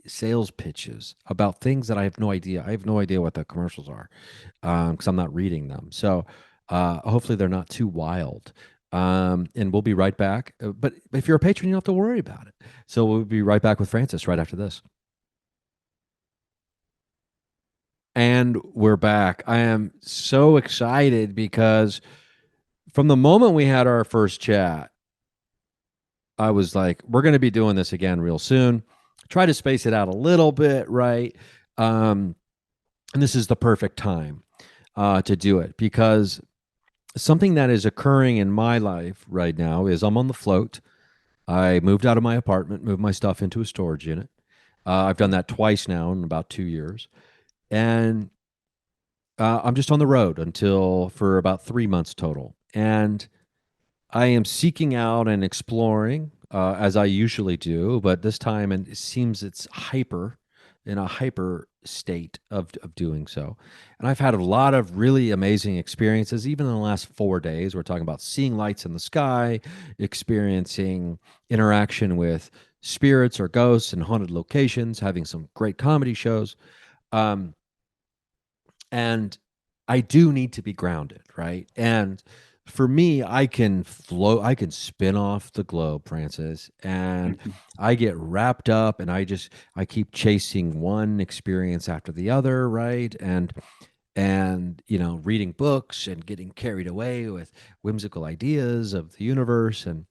sales pitches about things that I have no idea. I have no idea what the commercials are, because I'm not reading them. So hopefully they're not too wild. And we'll be right back. But if you're a patron, you don't have to worry about it. So we'll be right back with Francis right after this. And we're back. I am so excited because from the moment we had our first chat, I was like, we're going to be doing this again real soon. Try to space it out a little bit, right? Um, and this is the perfect time to do it, because something that is occurring in my life right now is I'm on the float. I moved out of my apartment, moved my stuff into a storage unit. I've done that twice now in about 2 years. And I'm just on the road until for about 3 months total. And I am seeking out and exploring, as I usually do, but this time, and it seems it's in a hyper state of doing so. And I've had a lot of really amazing experiences, even in the last 4 days. We're talking about seeing lights in the sky, experiencing interaction with spirits or ghosts in haunted locations, having some great comedy shows. Um, and I do need to be grounded, right? And for me, I can float, I can spin off the globe, Francis, and I get wrapped up, and I keep chasing one experience after the other, right? And reading books and getting carried away with whimsical ideas of the universe. And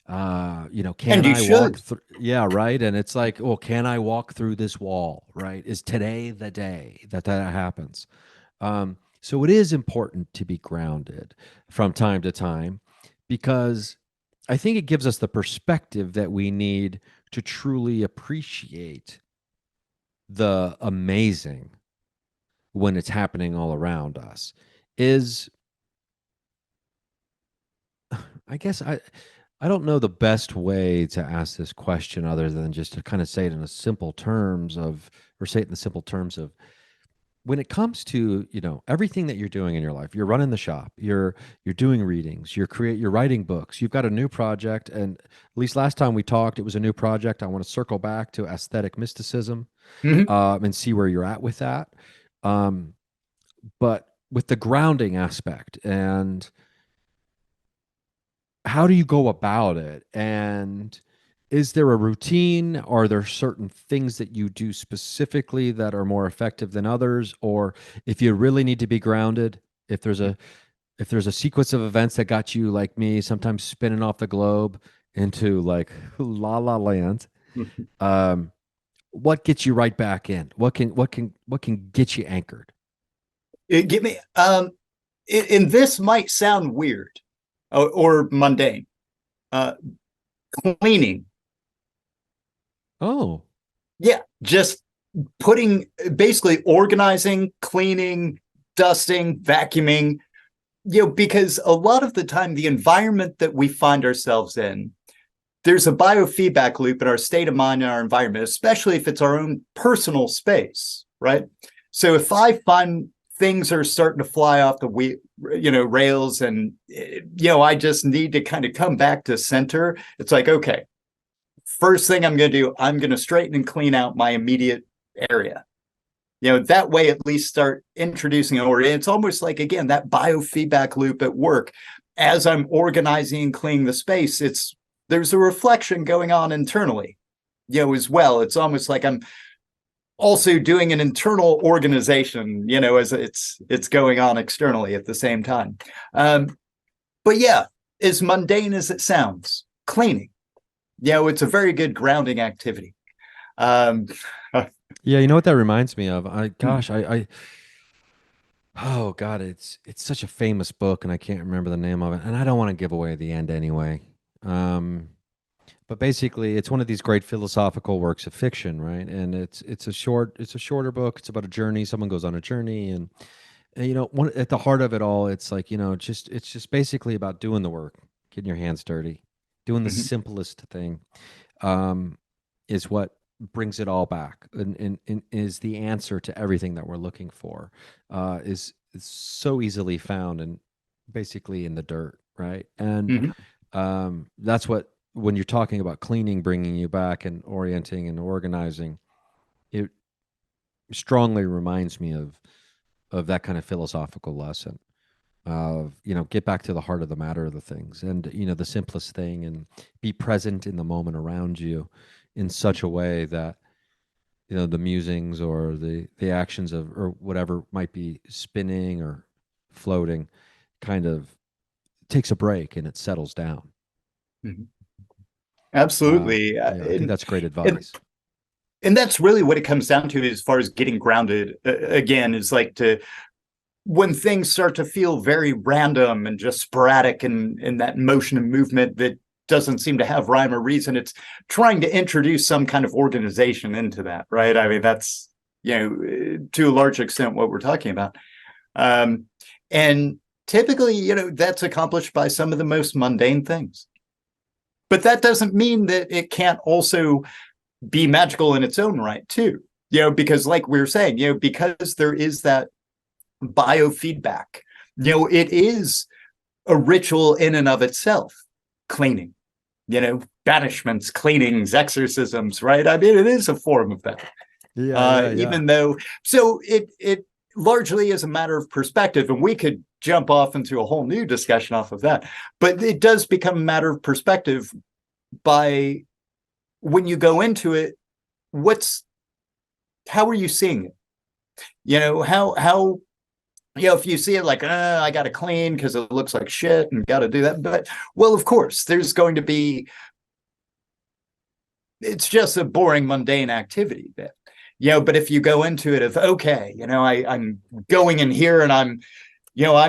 can And you I walk should. through? Yeah, right. And it's like, well, can I walk through this wall? Right? Is today the day that happens? So it is important to be grounded from time to time, because I think it gives us the perspective that we need to truly appreciate the amazing when it's happening all around us. Is I guess I don't know the best way to ask this question other than just to kind of say it in a simple terms of, or say it in the simple terms of, when it comes to everything that you're doing in your life. You're running the shop, you're doing readings, you're writing books, you've got a new project. And at least last time we talked, it was a new project. I want to circle back to aesthetic mysticism, Mhm. and see where you're at with that. um, but with the grounding aspect, and how do you go about it? And is there a routine? Are there certain things that you do specifically that are more effective than others? Or if you really need to be grounded, if there's a if there's a sequence of events that got you, like me, sometimes spinning off the globe into like la la land, um, what gets you right back in? What can get you anchored? Give me and this might sound weird or mundane. Uh, Cleaning, Oh, yeah, just putting, basically organizing, cleaning, dusting, vacuuming. Because a lot of the time, the environment that we find ourselves in, there's a biofeedback loop in our state of mind and our environment, especially if it's our own personal space, right? So if I find things are starting to fly off the rails, and I just need to kind of come back to center. It's like, okay, first thing I'm going to do, I'm going to straighten and clean out my immediate area. That way at least start introducing it. Or it's almost like, again, that biofeedback loop at work. As I'm organizing and cleaning the space, there's a reflection going on internally, as well. It's almost like I'm also doing an internal organization, as it's going on externally at the same time. But yeah, as mundane as it sounds, cleaning, it's a very good grounding activity. Um, yeah. You know what that reminds me of? I gosh, Oh God, it's such a famous book, and I can't remember the name of it, and I don't want to give away the end anyway. Um, but basically, it's one of these great philosophical works of fiction, right? And it's a shorter book. It's about a journey. Someone goes on a journey, and one at the heart of it all, it's like it's just basically about doing the work, getting your hands dirty, doing the Mhm, simplest thing, um, is what brings it all back, and is the answer to everything that we're looking for. Is so easily found and basically in the dirt, right? And mhm, that's what, when you're talking about cleaning, bringing you back and orienting and organizing, it strongly reminds me of that kind of philosophical lesson of, get back to the heart of the matter of the things, and the simplest thing, and be present in the moment around you in such a way that the musings or the actions of, or whatever might be spinning or floating, kind of takes a break and it settles down. mhm. Absolutely. Yeah, I think that's great And advice. and that's really what it comes down to as far as getting grounded again, is like to when things start to feel very random and just sporadic and in that motion and movement that doesn't seem to have rhyme or reason, it's trying to introduce some kind of organization into that, right? I mean, that's, to a large extent what we're talking about. Um, and typically, that's accomplished by some of the most mundane things. But that doesn't mean that it can't also be magical in its own right, too. Because like we were saying, because there is that biofeedback, it is a ritual in and of itself. Cleaning, banishments, cleanings, exorcisms, right? I mean, it is a form of that. Yeah, yeah, yeah. Even though, so it largely is a matter of perspective, and we could jump off into a whole new discussion off of that. But it does become a matter of perspective by when you go into it. What's how are you seeing it? How if you see it like, I got to clean because it looks like shit and got to do that. But, well, of course, there's going to be, it's just a boring, mundane activity then. But if you go into it of, okay, I'm going in here and I'm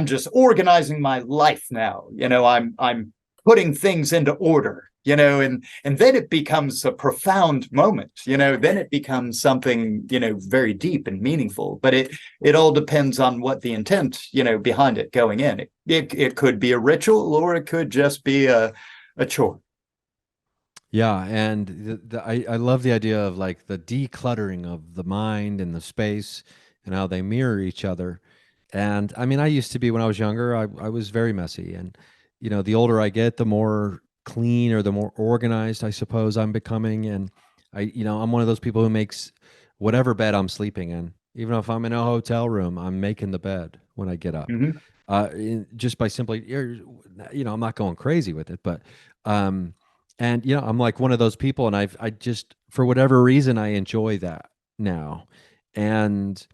just organizing my life now. I'm putting things into order, and then it becomes a profound moment, then it becomes something, very deep and meaningful. But it all depends on what the intent, behind it going in. It could be a ritual, or it could just be a chore. Yeah, and I love the idea of like the decluttering of the mind and the space and how they mirror each other. And I mean, I used to be, when I was younger, I was very messy. And, the older I get, the more clean or the more organized, I suppose, I'm becoming. And I'm one of those people who makes whatever bed I'm sleeping in. Even if I'm in a hotel room, I'm making the bed when I get up. Mm-hmm. Just by simply, I'm not going crazy with it, but, um, and I'm like one of those people, and I just, for whatever reason, I enjoy that now, and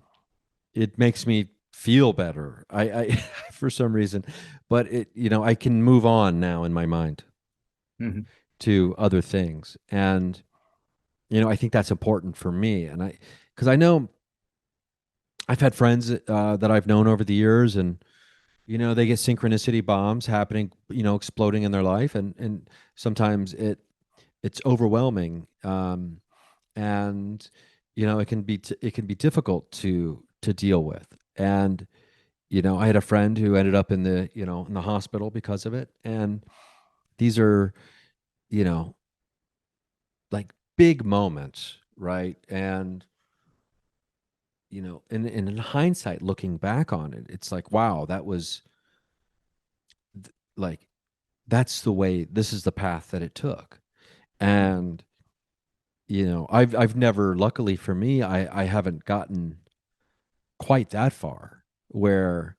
it makes me feel better. I for some reason, but I can move on now in my mind Mm-hmm. to other things, and I think that's important for me, and because I know I've had friends that I've known over the years, and they get synchronicity bombs happening, exploding in their life, and sometimes it's overwhelming, and it can be difficult to deal with. And I had a friend who ended up in the hospital because of it, and these are you know like big moments, right? And in hindsight, looking back on it, it's like, wow, that was like, that's the way, this is the path that it took. And I've never, luckily for me, I haven't gotten quite that far where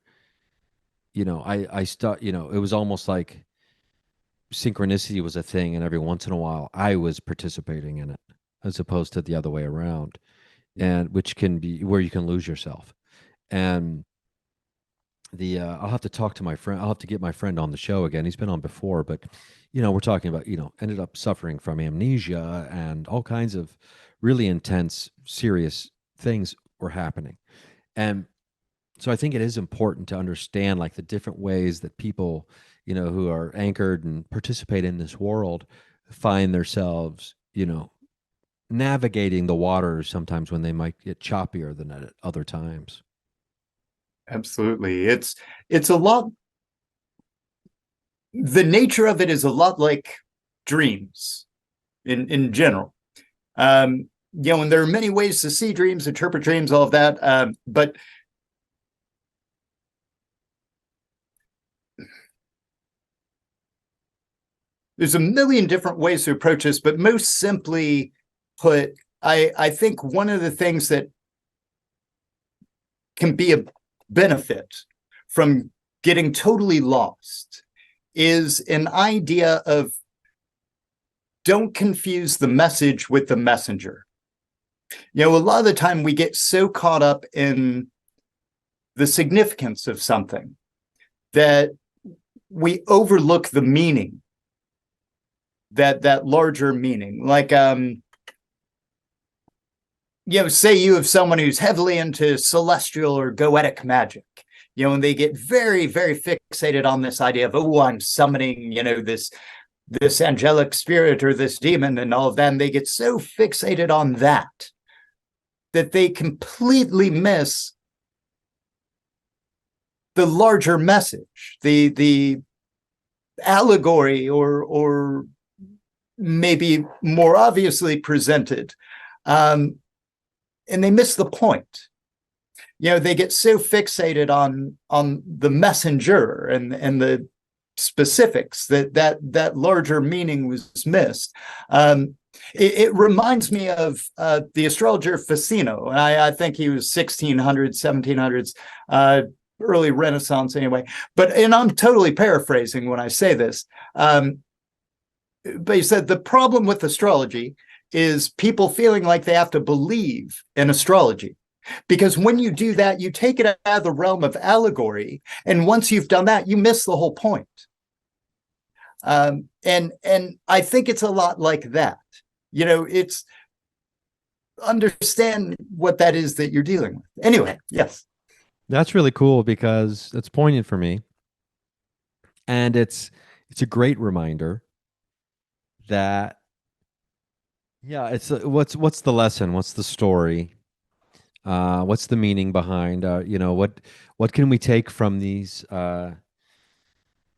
I start, it was almost like synchronicity was a thing, and every once in a while I was participating in it, as opposed to the other way around, and which can be where you can lose yourself. And I'll have to talk to my friend. I'll have to get my friend on the show again. He's been on before, but we're talking about, ended up suffering from amnesia, and all kinds of really intense, serious things were happening. And So I think it is important to understand like the different ways that people, who are anchored and participate in this world find themselves, navigating the waters sometimes when they might get choppier than at other times. Absolutely. It's a lot, the nature of it is a lot like dreams in general. And there are many ways to see dreams, interpret dreams, all of that. But there's a million different ways to approach this, but most simply put, I think one of the things that can be a benefit from getting totally lost is an idea of don't confuse the message with the messenger. A lot of the time we get so caught up in the significance of something that we overlook the meaning, that larger meaning. Like, say you have someone who's heavily into celestial or goetic magic, and they get very, very fixated on this idea of, oh, I'm summoning, this angelic spirit or this demon and all of that. And they get so fixated on that they completely miss the larger message, the allegory, or maybe more obviously presented. And they miss the point. They get so fixated on the messenger and the specifics that larger meaning was missed. It reminds me of the astrologer Ficino, and I think he was 1600s, 1700s, early Renaissance anyway. And I'm totally paraphrasing when I say this. But he said the problem with astrology is people feeling like they have to believe in astrology. Because when you do that, you take it out of the realm of allegory. And once you've done that, you miss the whole point. And I think it's a lot like that. It's understand what that is that you're dealing with. Anyway, yes. That's really cool because it's poignant for me. And it's a great reminder that yeah, it's what's the lesson? What's the story? What's the meaning behind what can we take from these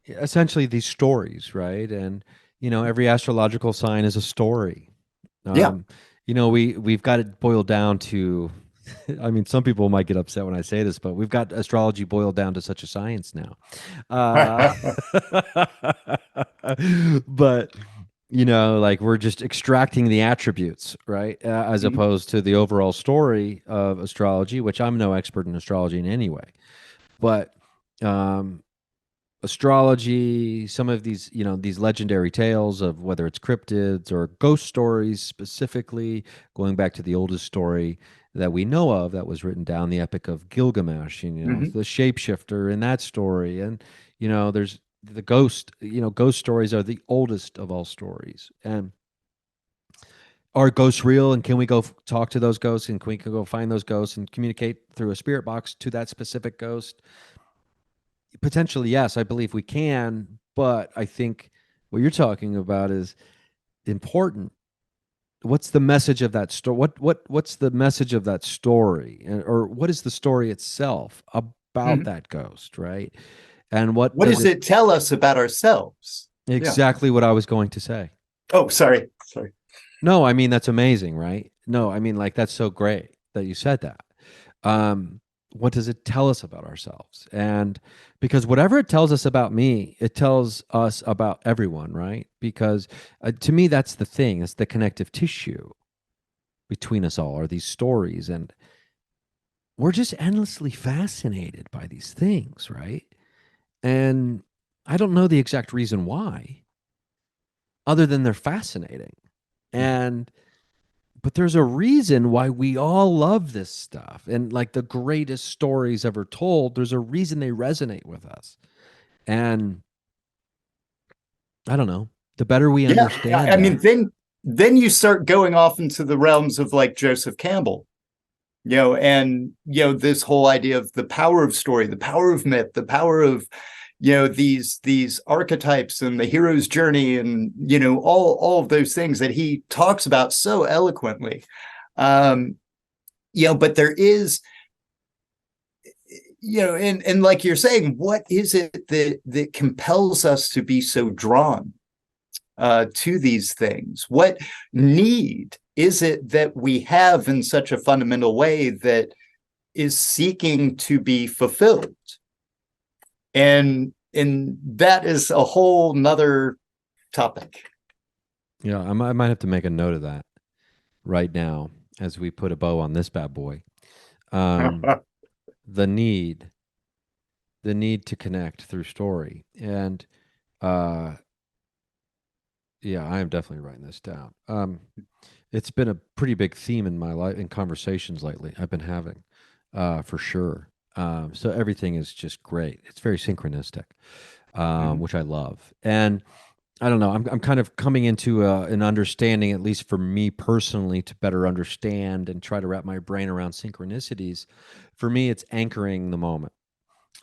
essentially these stories, right? And every astrological sign is a story. Yeah. um we've got it boiled down to I mean, some people might get upset when I say this, but we've got astrology boiled down to such a science now. uh but like we're just extracting the attributes, right? As Mhm. opposed to the overall story of astrology, which I'm no expert in astrology in any way. But um, astrology, some of these, these legendary tales of whether it's cryptids or ghost stories, specifically going back to the oldest story that we know of that was written down, the Epic of Gilgamesh, and, Mhm. the shapeshifter in that story. And, there's the ghost, ghost stories are the oldest of all stories. And are ghosts real? And can we go talk to those ghosts? And can we go find those ghosts and communicate through a spirit box to that specific ghost? Potentially, yes, I believe we can. But I think what you're talking about is important. What's the message of that story? What's the message of that story? Or what is the story itself about Mhm. that ghost, right? And what What does does it it tell us about ourselves? Yeah. exactly what I was going to say. Oh, sorry. Sorry. No, I mean that's amazing, right? No, I mean like that's so great that you said that. Um, what does it tell us about ourselves? And because whatever it tells us about me, it tells us about everyone, right? Because to me, that's the thing. It's the connective tissue between us all are these stories, and we're just endlessly fascinated by these things, right? And I don't know the exact reason why, other than they're fascinating. And but there's a reason why we all love this stuff. And like the greatest stories ever told, there's a reason they resonate with us. And I don't know, the better we Yeah. understand I mean, that. then you start going off into the realms of like Joseph Campbell, and this whole idea of the power of story, the power of myth, the power of these archetypes and the hero's journey, and all of those things that he talks about so eloquently. But there is, and like you're saying, what is it that compels us to be so drawn to these things? What need is it that we have in such a fundamental way that is seeking to be fulfilled? And that is a whole nother topic. Yeah, I might have to make a note of that right now as we put a bow on this bad boy. The need to connect through story. And yeah, I am definitely writing this down. It's been a pretty big theme in my life, in conversations lately I've been having, for sure. So everything is just great. It's very synchronistic, which I love. And I don't know. I'm kind of coming into an understanding, at least for me personally, to better understand and try to wrap my brain around synchronicities. For me, it's anchoring the moment,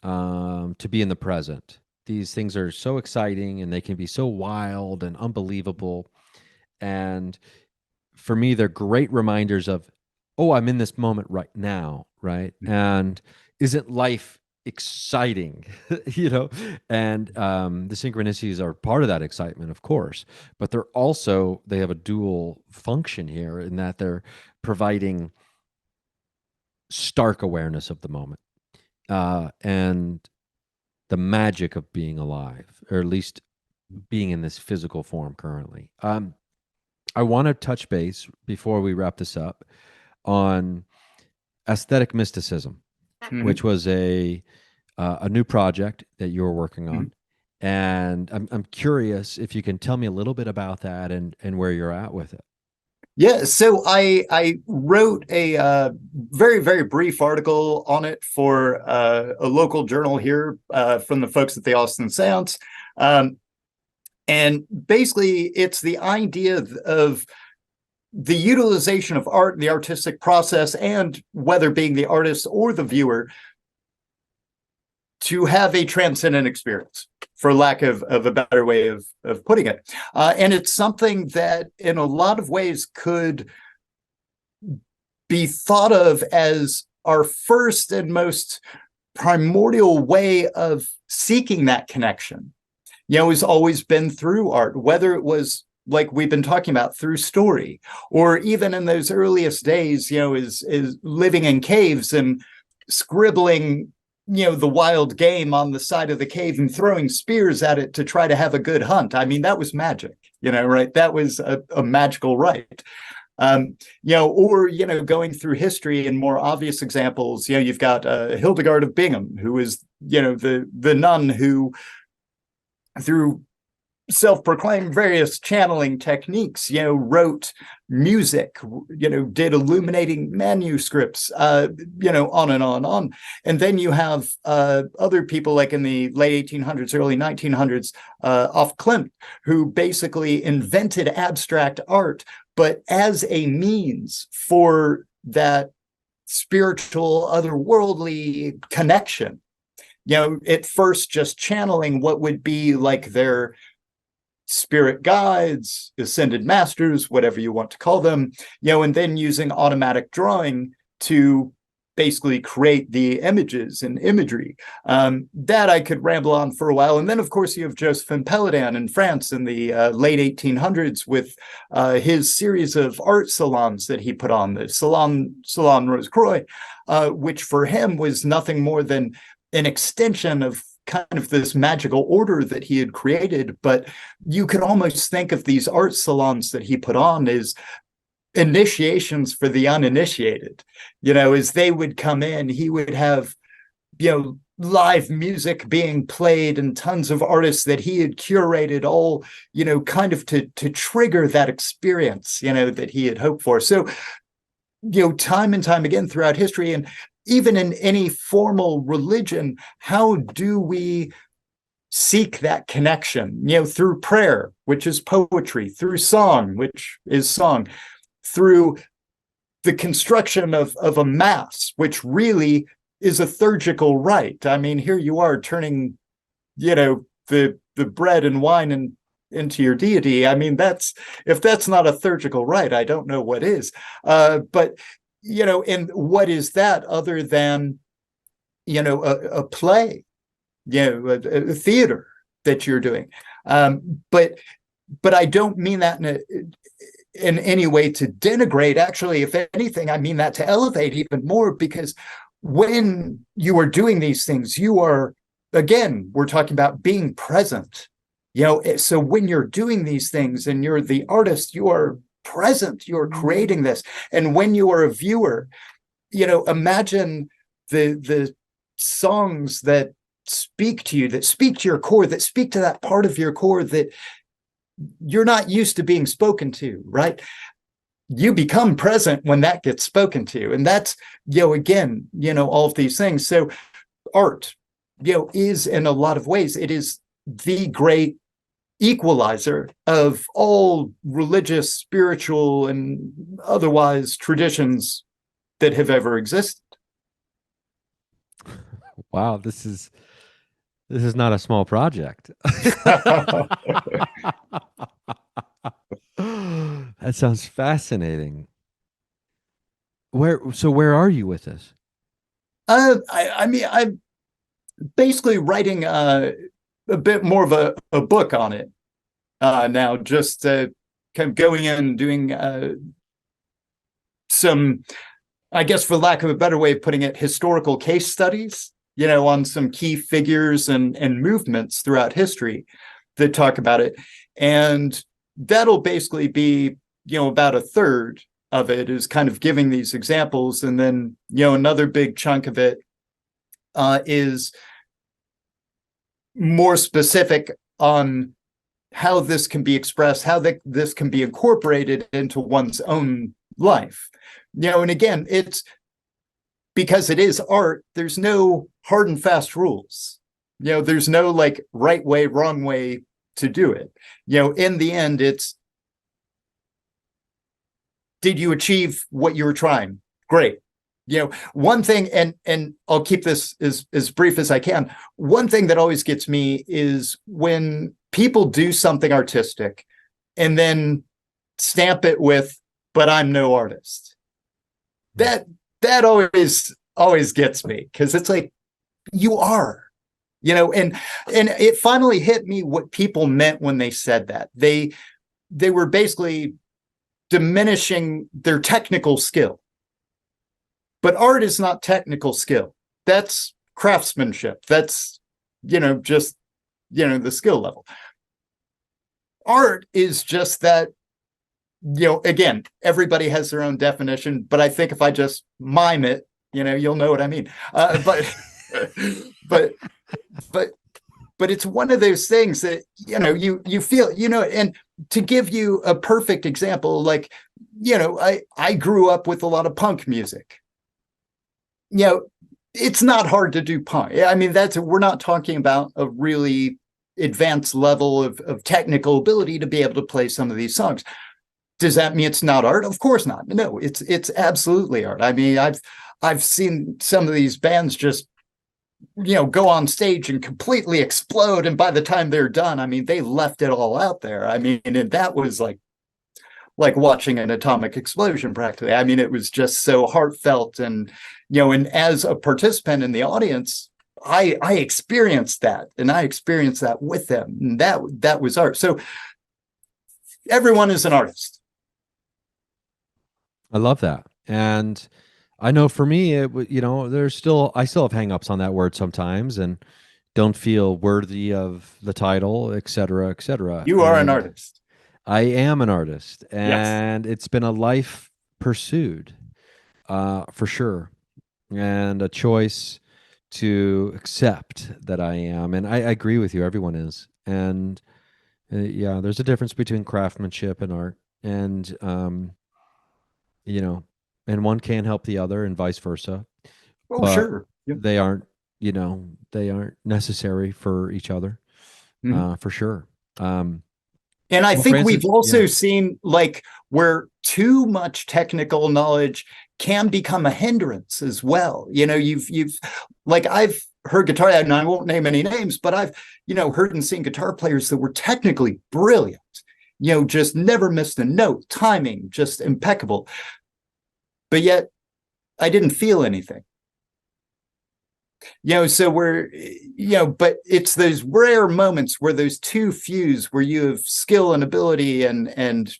to be in the present. These things are so exciting, and they can be so wild and unbelievable. And for me, they're great reminders of, oh, I'm in this moment right now, right? And isn't life exciting? And the synchronicities are part of that excitement, of course, but they have a dual function here, in that they're providing stark awareness of the moment, and the magic of being alive, or at least being in this physical form currently. I want to touch base before we wrap this up on aesthetic mysticism, which was a new project that you're working on. And I'm curious if you can tell me a little bit about that, and where you're at with it. Yeah, so I wrote a very, very brief article on it for a local journal here, from the folks at the Austin Seance. And basically, it's the idea of the utilization of art and the artistic process, and whether being the artist or the viewer, to have a transcendent experience, for lack of a better way of putting it. And it's something that in a lot of ways could be thought of as our first and most primordial way of seeking that connection. Has always been through art, whether it was, like we've been talking about, through story, or even in those earliest days, is living in caves and scribbling, the wild game on the side of the cave and throwing spears at it to try to have a good hunt. I mean, that was magic, right? That was a magical rite. Or, going through history, and more obvious examples, you've got Hildegard of Bingen, who is, the nun who, through self-proclaimed various channeling techniques, wrote music, did illuminating manuscripts, on and on and on. And then you have other people, like in the late 1800s, early 1900s, Off Klimt, who basically invented abstract art, but as a means for that spiritual, otherworldly connection. At first just channeling what would be like their spirit guides, ascended masters, whatever you want to call them, and then using automatic drawing to basically create the images and imagery. That I could ramble on for a while. And then, of course, you have Josephine Pelledan in France in the late 1800s with his series of art salons that he put on, the Salon Rose Croix, which for him was nothing more than an extension of kind of this magical order that he had created. But you could almost think of these art salons that he put on as initiations for the uninitiated. As they would come in, he would have, live music being played and tons of artists that he had curated, all, kind of to trigger that experience, that he had hoped for. So, time and time again throughout history, and even in any formal religion, how do we seek that connection? Through prayer, which is poetry, through song, which is song, through the construction of a mass, which really is a theurgical rite. I mean, here you are turning, the bread and wine into your deity. I mean, if that's not a theurgical rite, I don't know what is. But and what is that other than a play, a theater that you're doing? But I don't mean that in any way to denigrate. Actually, if anything, I mean that to elevate even more, because when you are doing these things, you are, again, we're talking about being present. So when you're doing these things and you're the artist, you are present, you're creating this. And when you are a viewer, imagine the songs that speak to you, that speak to your core, that speak to that part of your core that you're not used to being spoken to, right? You become present when that gets spoken to. And that's, again, all of these things. So art, is in a lot of ways, it is the great equalizer of all religious, spiritual, and otherwise traditions that have ever existed. Wow, this is not a small project. That sounds fascinating. Where are you with this? I mean, I'm basically writing a bit more of a book on it now, just kind of going in and doing some, I guess, for lack of a better way of putting it, historical case studies, on some key figures and movements throughout history that talk about it. And that'll basically be, about a third of it is kind of giving these examples. And then, another big chunk of it is more specific on how this can be expressed, how this can be incorporated into one's own life. And again, it's because it is art, there's no hard and fast rules. There's no like right way, wrong way to do it. In the end, it's, did you achieve what you were trying? Great. One thing, and I'll keep this as brief as I can. One thing that always gets me is when people do something artistic and then stamp it with, but I'm no artist. That always gets me, because it's like, you are, and it finally hit me what people meant when they said that. They were basically diminishing their technical skill. But art is not technical skill. That's craftsmanship. That's, just, the skill level. Art is just that, again, everybody has their own definition, but I think if I just mime it, you'll know what I mean. But but it's one of those things that, you feel, and to give you a perfect example, like, I grew up with a lot of punk music. It's not hard to do punk. I mean, we're not talking about a really advanced level of technical ability to be able to play some of these songs. Does that mean it's not art? Of course not. No, it's absolutely art. I mean, I've seen some of these bands just, go on stage and completely explode, and by the time they're done, I mean, they left it all out there. I mean, and that was like watching an atomic explosion practically. I mean, it was just so heartfelt, and and as a participant in the audience, I experienced that, and I experienced that with them, and that was art. So everyone is an artist. I love that. And I know for me, I still have hangups on that word sometimes and don't feel worthy of the title, et cetera, et cetera. You are an And artist. I am an artist, Yes. and it's been a life pursued, for sure, and a choice to accept that I am. And I agree with you. Everyone is. And yeah, there's a difference between craftsmanship and art. And, you know, and one can't help the other and vice versa, Oh, but sure. Yep. they aren't, they aren't necessary for each other, Mhm. for sure. Um, And I Well, think Francis, we've also yeah, seen like where too much technical knowledge can become a hindrance as well. You've like I've heard guitar, and I won't name any names, but I've, heard and seen guitar players that were technically brilliant, just never missed a note, timing, just impeccable. But yet I didn't feel anything. So but it's those rare moments where those two fuse, where you have skill and ability and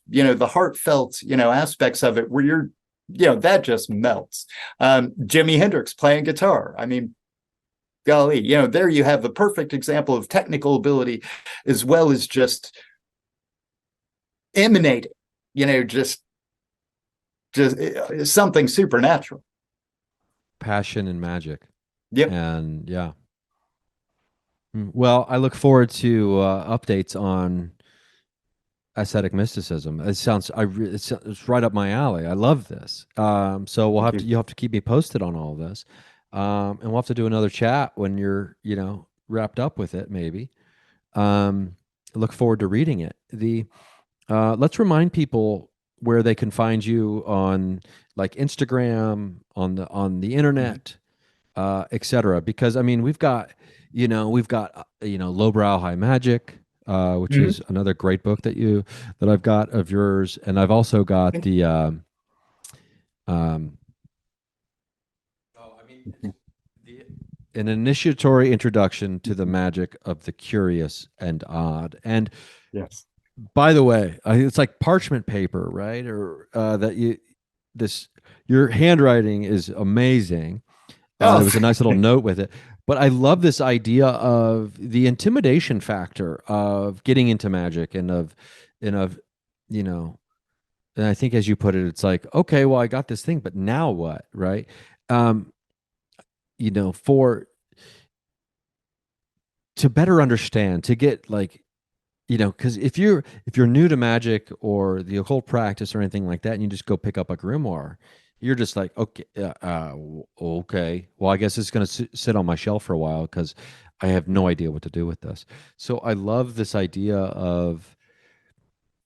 the heartfelt aspects of it, where that just melts. Jimi Hendrix playing guitar, I mean, golly, there you have the perfect example of technical ability as well as just emanating, just something supernatural. passion and magic. Yep. And yeah. Well, I look forward to updates on ascetic mysticism. It sounds it's right up my alley. I love this. So Thank you. you'll have to keep me posted on all of this. And we'll have to do another chat when you're, wrapped up with it, maybe. I look forward to reading it. Let's remind people where they can find you on like Instagram, on the Mhm. internet, etc. Because I mean, we've got lowbrow high magic, which Mhm. is another great book that I've got of yours, and I've also got the um, oh, I mean, the an initiatory introduction to the magic of the curious and odd. And Yes. by the way, it's like parchment paper, right? Or that you this your handwriting is amazing. Oh, There was a nice little note with it. But I love this idea of the intimidation factor of getting into magic and of, you know, and I think as you put it, it's like, okay, well, I got this thing, but now what? Right. Um, for to better understand, to get like, because if you're new to magic or the occult practice or anything like that, and you just go pick up a grimoire, you're just like, okay, okay. Well, I guess it's going to sit on my shelf for a while because I have no idea what to do with this. So I love this idea of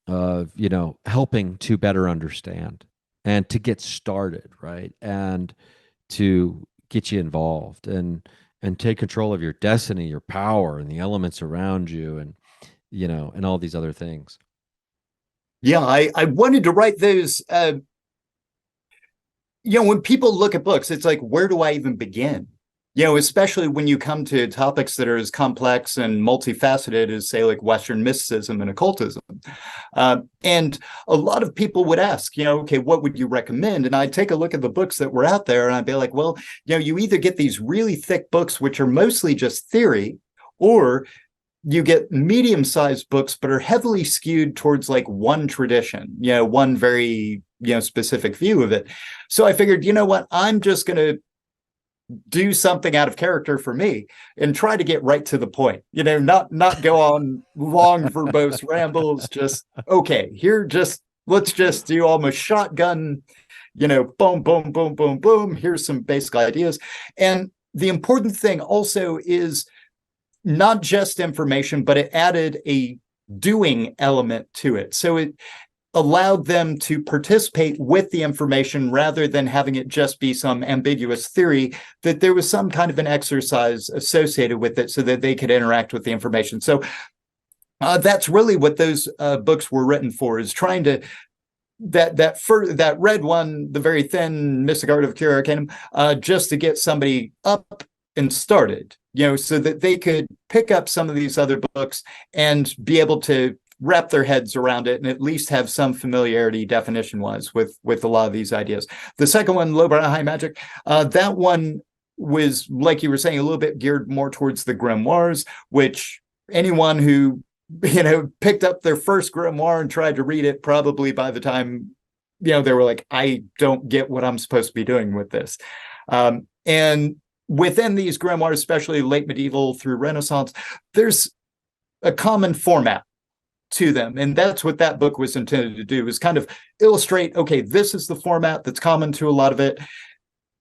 helping to better understand and to get started, right, and to get you involved and take control of your destiny, your power, and the elements around you, and all these other things. yeah. I wanted to write those. When people look at books, it's like, where do I even begin? Especially when you come to topics that are as complex and multifaceted as, say, like Western mysticism and occultism. And a lot of people would ask, okay, what would you recommend? And I'd take a look at the books that were out there and I'd be like, well, you either get these really thick books, which are mostly just theory, or you get medium-sized books but are heavily skewed towards like one tradition, one very specific view of it. So I figured, what, I'm just going to do something out of character for me and try to get right to the point, not go on long verbose rambles. Just, okay, here, just let's just do almost shotgun, boom, boom, boom, boom, boom, here's some basic ideas. And the important thing also is not just information, but it added a doing element to it. So it allowed them to participate with the information rather than having it just be some ambiguous theory, that there was some kind of an exercise associated with it so that they could interact with the information. So that's really what those books were written for, is trying to that red one, the very thin Mystic Art of Curia Arcanum, just to get somebody up and started, so that they could pick up some of these other books and be able to wrap their heads around it and at least have some familiarity definition wise with a lot of these ideas. The second one, Low Brow High Magic, that one was, like you were saying, a little bit geared more towards the grimoires, which anyone who picked up their first grimoire and tried to read it, probably by the time they were like, I don't get what I'm supposed to be doing with this. And within these grimoires, especially late medieval through Renaissance, there's a common format to them, and that's what that book was intended to do, is kind of illustrate, okay, this is the format that's common to a lot of it,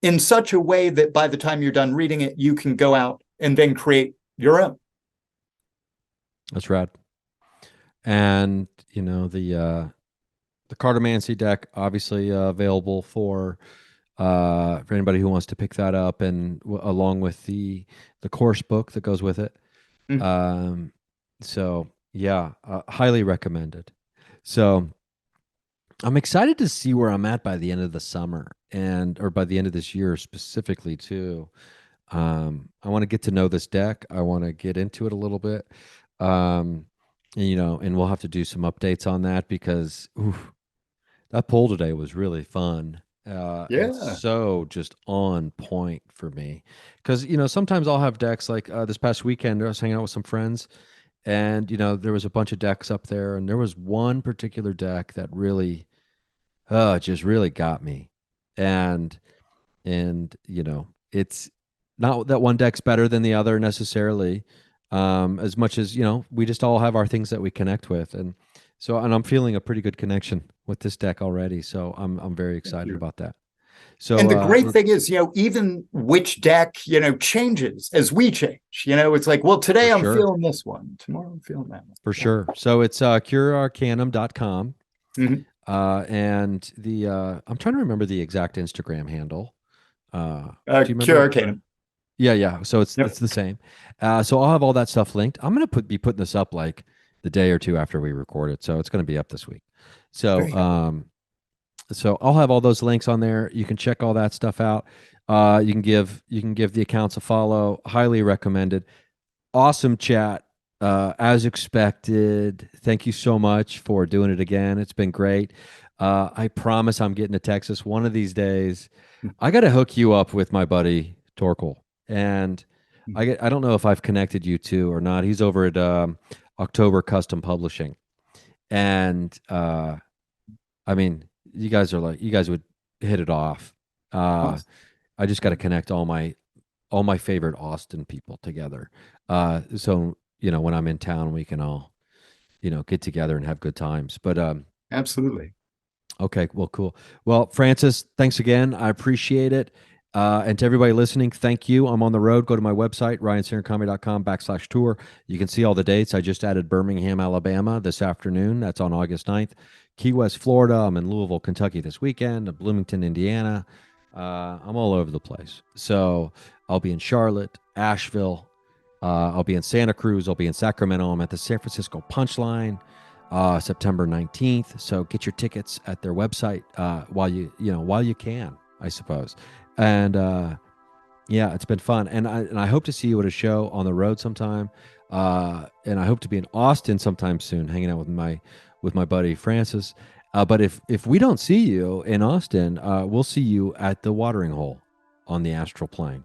in such a way that by the time you're done reading it, you can go out and then create your own. That's rad. And the Cartomancy deck obviously available for anybody who wants to pick that up, and along with the course book that goes with it. Mm. Um, so yeah, highly recommended. So I'm excited to see where I'm at by the end of the summer, and or by the end of this year specifically too. I want to get to know this deck. I want to get into it a little bit. And we'll have to do some updates on that because that poll today was really fun. And Yeah. so just on point for me. Because, sometimes I'll have decks like this past weekend, I was hanging out with some friends, and, there was a bunch of decks up there, and there was one particular deck that really, just really got me. And, it's not that one deck's better than the other necessarily, as much as, we just all have our things that we connect with. And I'm feeling a pretty good connection with this deck already. So I'm very Thank excited you. about that. And So the great thing is, even which deck, changes as we change. It's like, well, for today I'm sure, feeling this one, tomorrow I'm feeling that one. for Yeah. sure. So it's CuriaArcanum.com. Mhm. And I'm trying to remember the exact Instagram handle. Do you Curia remember? Arcanum. Yeah, yeah. So it's Yep. the same. So I'll have all that stuff linked. I'm gonna be putting this up like the day or two after we record it. So it's gonna be up this week. So Very good. I'll have all those links on there. You can check all that stuff out. You can give the accounts a follow. Highly recommended. Awesome chat. As expected. Thank you so much for doing it again. It's been great. I promise I'm getting to Texas one of these days. I got to hook you up with my buddy Torkel, and I don't know if I've connected you to or not. He's over at October Custom Publishing, and I mean, you guys would hit it off. Uh, Awesome. I just got to connect all my favorite Austin people together. So when I'm in town, we can all get together and have good times. But Absolutely. okay, well, cool. Well, Francis, thanks again. I appreciate it. And to everybody listening, thank you. I'm on the road. Go to my website, ryansingercomedy.com/tour. You can see all the dates. I just added Birmingham, Alabama this afternoon. That's on August 9th. Key West, Florida. I'm in Louisville, Kentucky this weekend, Bloomington, Indiana. I'm all over the place. So I'll be in Charlotte, Asheville. I'll be in Santa Cruz. I'll be in Sacramento. I'm at the San Francisco Punchline September 19th. So get your tickets at their website while you can, I suppose. And yeah, it's been fun, and I hope to see you at a show on the road sometime. And I hope to be in Austin sometime soon, hanging out with my buddy Francis. But if we don't see you in Austin, we'll see you at the Watering Hole on the astral plane.